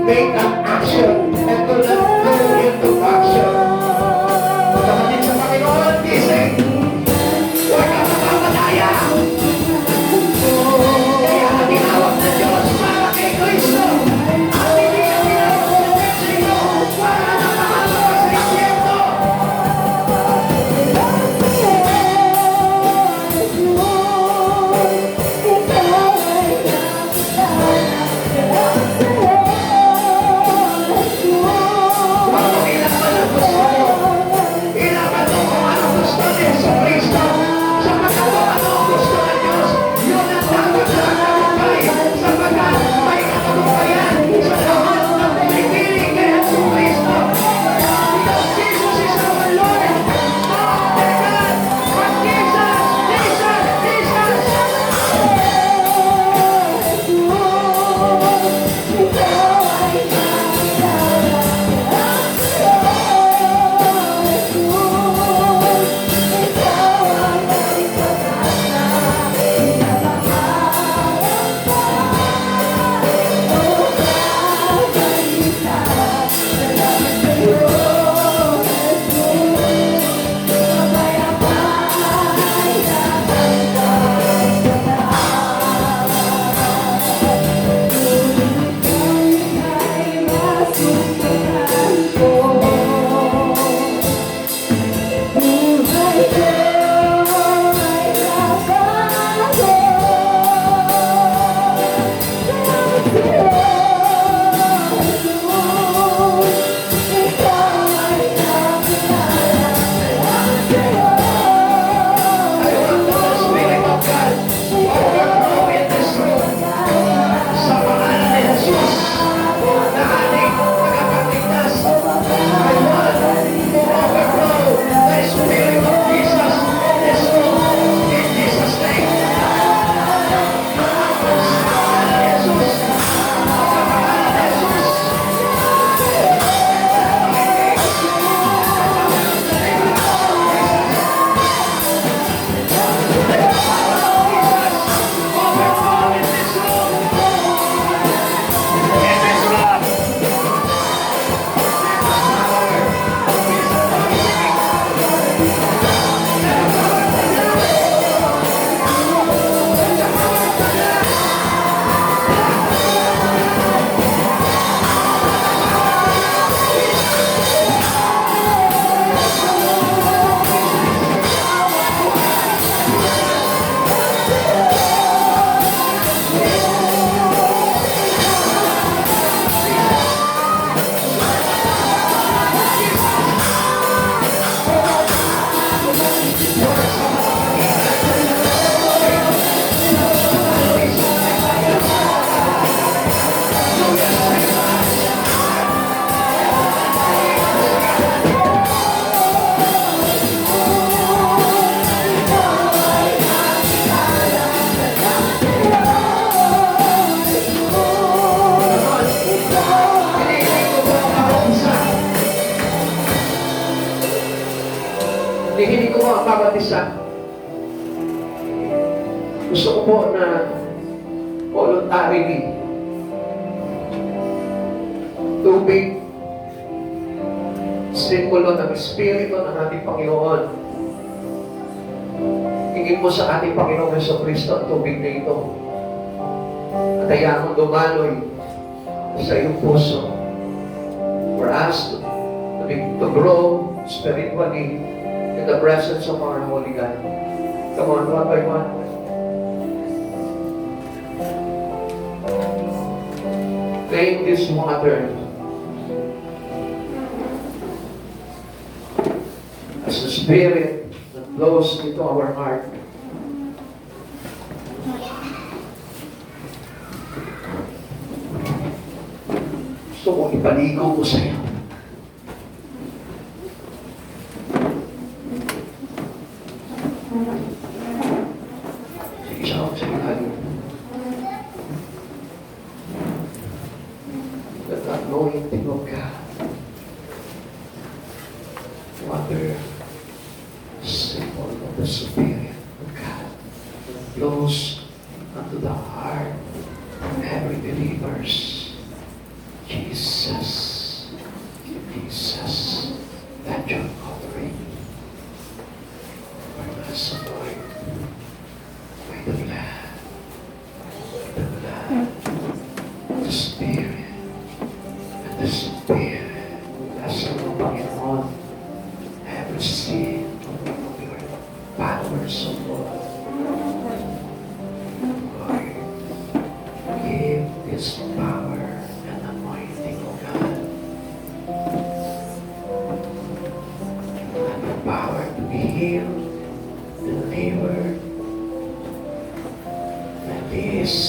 make an action and do not go into action. Kapatid sa Panginoon, gising! Huwag ka makapadaya! Kaya ang tinawag ng Diyos para kay Kristo. Ang hindi ang tinawag ng Mexico para nakahalo ka sa impyerno. isa. Gusto ko po na voluntarily tubig, simbolo ng Espiritu ng ating Panginoon. Hingin mo sa ating Panginoong Jesucristo ang tubig na ito. At hayaan mo dumaloy sa iyong puso for us to grow spiritually in the presence of our Holy God. Come on, one by one. Claim this water as the Spirit that flows into our heart. Gusto ko ipaligo ko sa iyo. Sige siya ako sa ilalim. That anointing of God. Water, symbol of the Spirit of God, that flows unto the heart of every believers. Jesus, Jesus, that your covering, for us, Lord, by the blood, the Spirit, and the Spirit, as the Panginoon, every sin of your followers of Lord. Lord, give this power and anointing of God. And the power to be healed, delivered, release,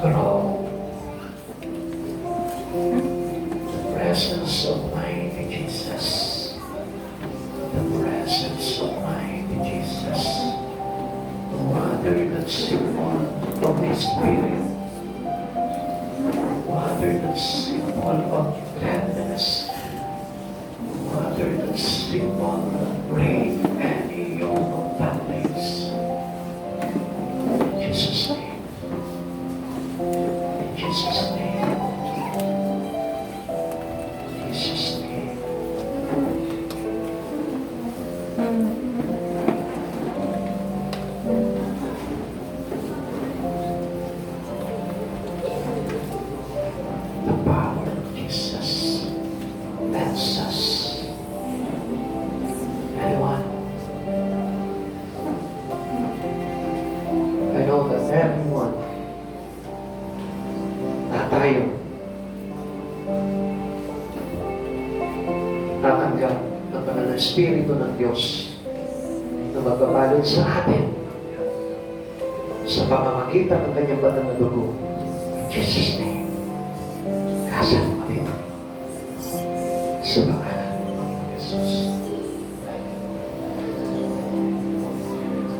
grow. The presence of mighty Jesus. The presence of mighty Jesus. The water that's symbol of the Spirit. Water that's symbol of gladness. Water that's symbol of break any yoke of bondage. In Jesus' name. In Jesus' name. In Jesus' name. The power of Jesus lets us. Anyone? I know that everyone na tayo tatanggap ng banal na Espiritu ng Diyos na magbabalot sa atin sa pamamagitan ng kanyang banal na dugo. In Jesus' name. Kasama kami sa pangalan ng Panginoon Jesus.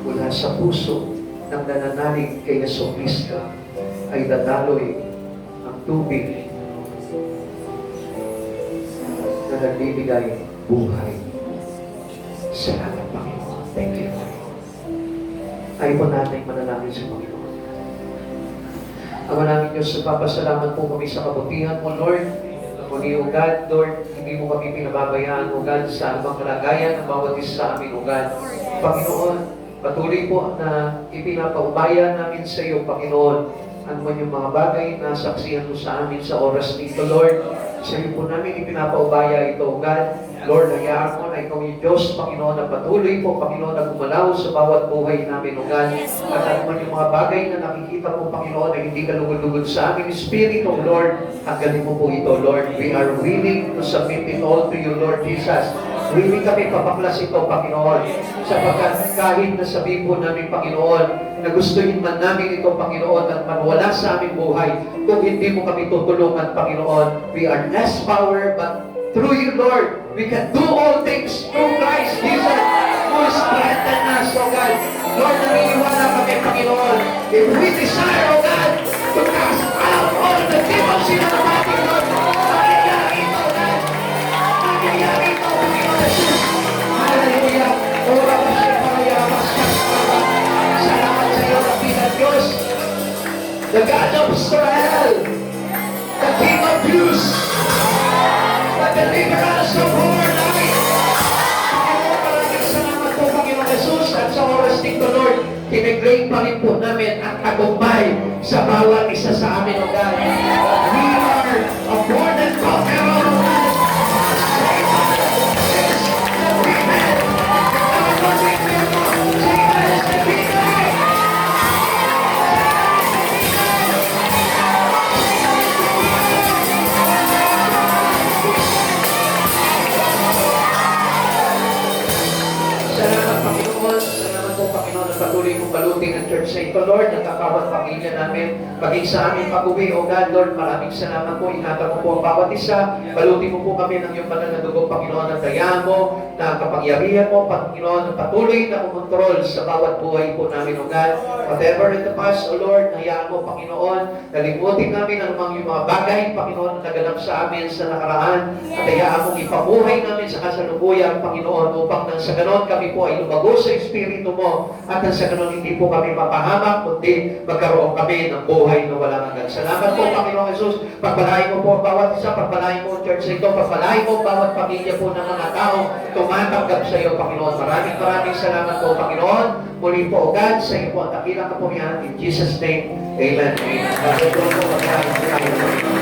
Mula sa puso ng nananalig kay Jesucristo ay dadaloy ang tubig na nagbibigay buhay. Salamat, Panginoon. Thank you, Lord. Ayaw po natin manalangin sa Panginoon. Ama namin Diyos, nagpapasalamat po kami sa kabutihan mo, Lord. Muli, O God, Lord, hindi mo kami pinababayaan, O God, sa anumang kalagayan ng bawat isa sa amin, O God. Panginoon, patuloy po na ipinapaubaya namin sa iyo, Panginoon, ano man yung mga bagay na saksihan mo sa amin sa oras nito, Lord. Sa iyo po namin ipinapaubaya ito, O God. Lord, hayaan mo na ikaw yung Diyos, Panginoon, na patuloy po, Panginoon, na gumalaw sa bawat buhay namin, O God. At ano man yung mga bagay na nakikita mo, Panginoon, na hindi ka lugod-lugod sa aming Espiritu, Lord, hangganin mo po ito, Lord. We are willing to submit it all to you, Lord Jesus. Willing kami papaklas ito, Panginoon, sapagkat kahit na sabihin po namin, Panginoon, na gustuhin man namin ito, Panginoon, at manwala sa aming buhay, kung hindi mo kami tutulungan, Panginoon, we are less power, but through you, Lord, we can do all things through Christ Jesus who strengthen us, O God. Lord, naniniwala kami, Panginoon, if we desire, O God, to cast out all the demons in our body, Lord, mangyayari ito, O God. Mangyayari ito, Panginoon Jesus. Hallelujah. O the God of Israel, the King of Peace, the deliverance of our life. Maraming salamat po, Panginoon Jesus, at sa oras dito, Lord, kiniklaim pa rin po namin ang tagumpay sa bawat isa sa amin, O God. We are a born and conqueror. Salamat, Panginoon. Salamat po, Panginoon, na patuloy mong balutin ang church sa ito, Lord, ang kakawat pamilya namin, maging sa amin pag-uwi, O God, Lord, maraming salamat po. Ingatan mo po ang bawat isa. Balutin mo po kami ng iyong banal na dugo, Panginoon, ang dayaan mo, na kapangyarihan mo, Panginoon, ang patuloy na kumontrol sa bawat buhay po namin, O God. Whatever in the past, O Lord, hayaan mo, Panginoon, nalimutin namin ang mga bagay, Panginoon, na naganap sa amin sa nakaraan, at hayaan mong ipabuhay namin sa kasalukuyan, Panginoon, upang nang sa ganon kami po ay lumago sa Espiritu mo, at nang sa ganon hindi po kami mapahamak, kundi magkaroon kami ng buhay na walang hanggan. Salamat po, Panginoon Jesus. Pagpalain mo po ang bawat isa, pagpalain mo ang church na ito, pagpalain mo ang bawat pamilya po ng mga tao tumatanggap sa iyo, Panginoon. Maraming salamat po, Panginoon. Muli po, O God, sa iyo po ang dakilang kapulihan. In Jesus' name, Amen. Amen.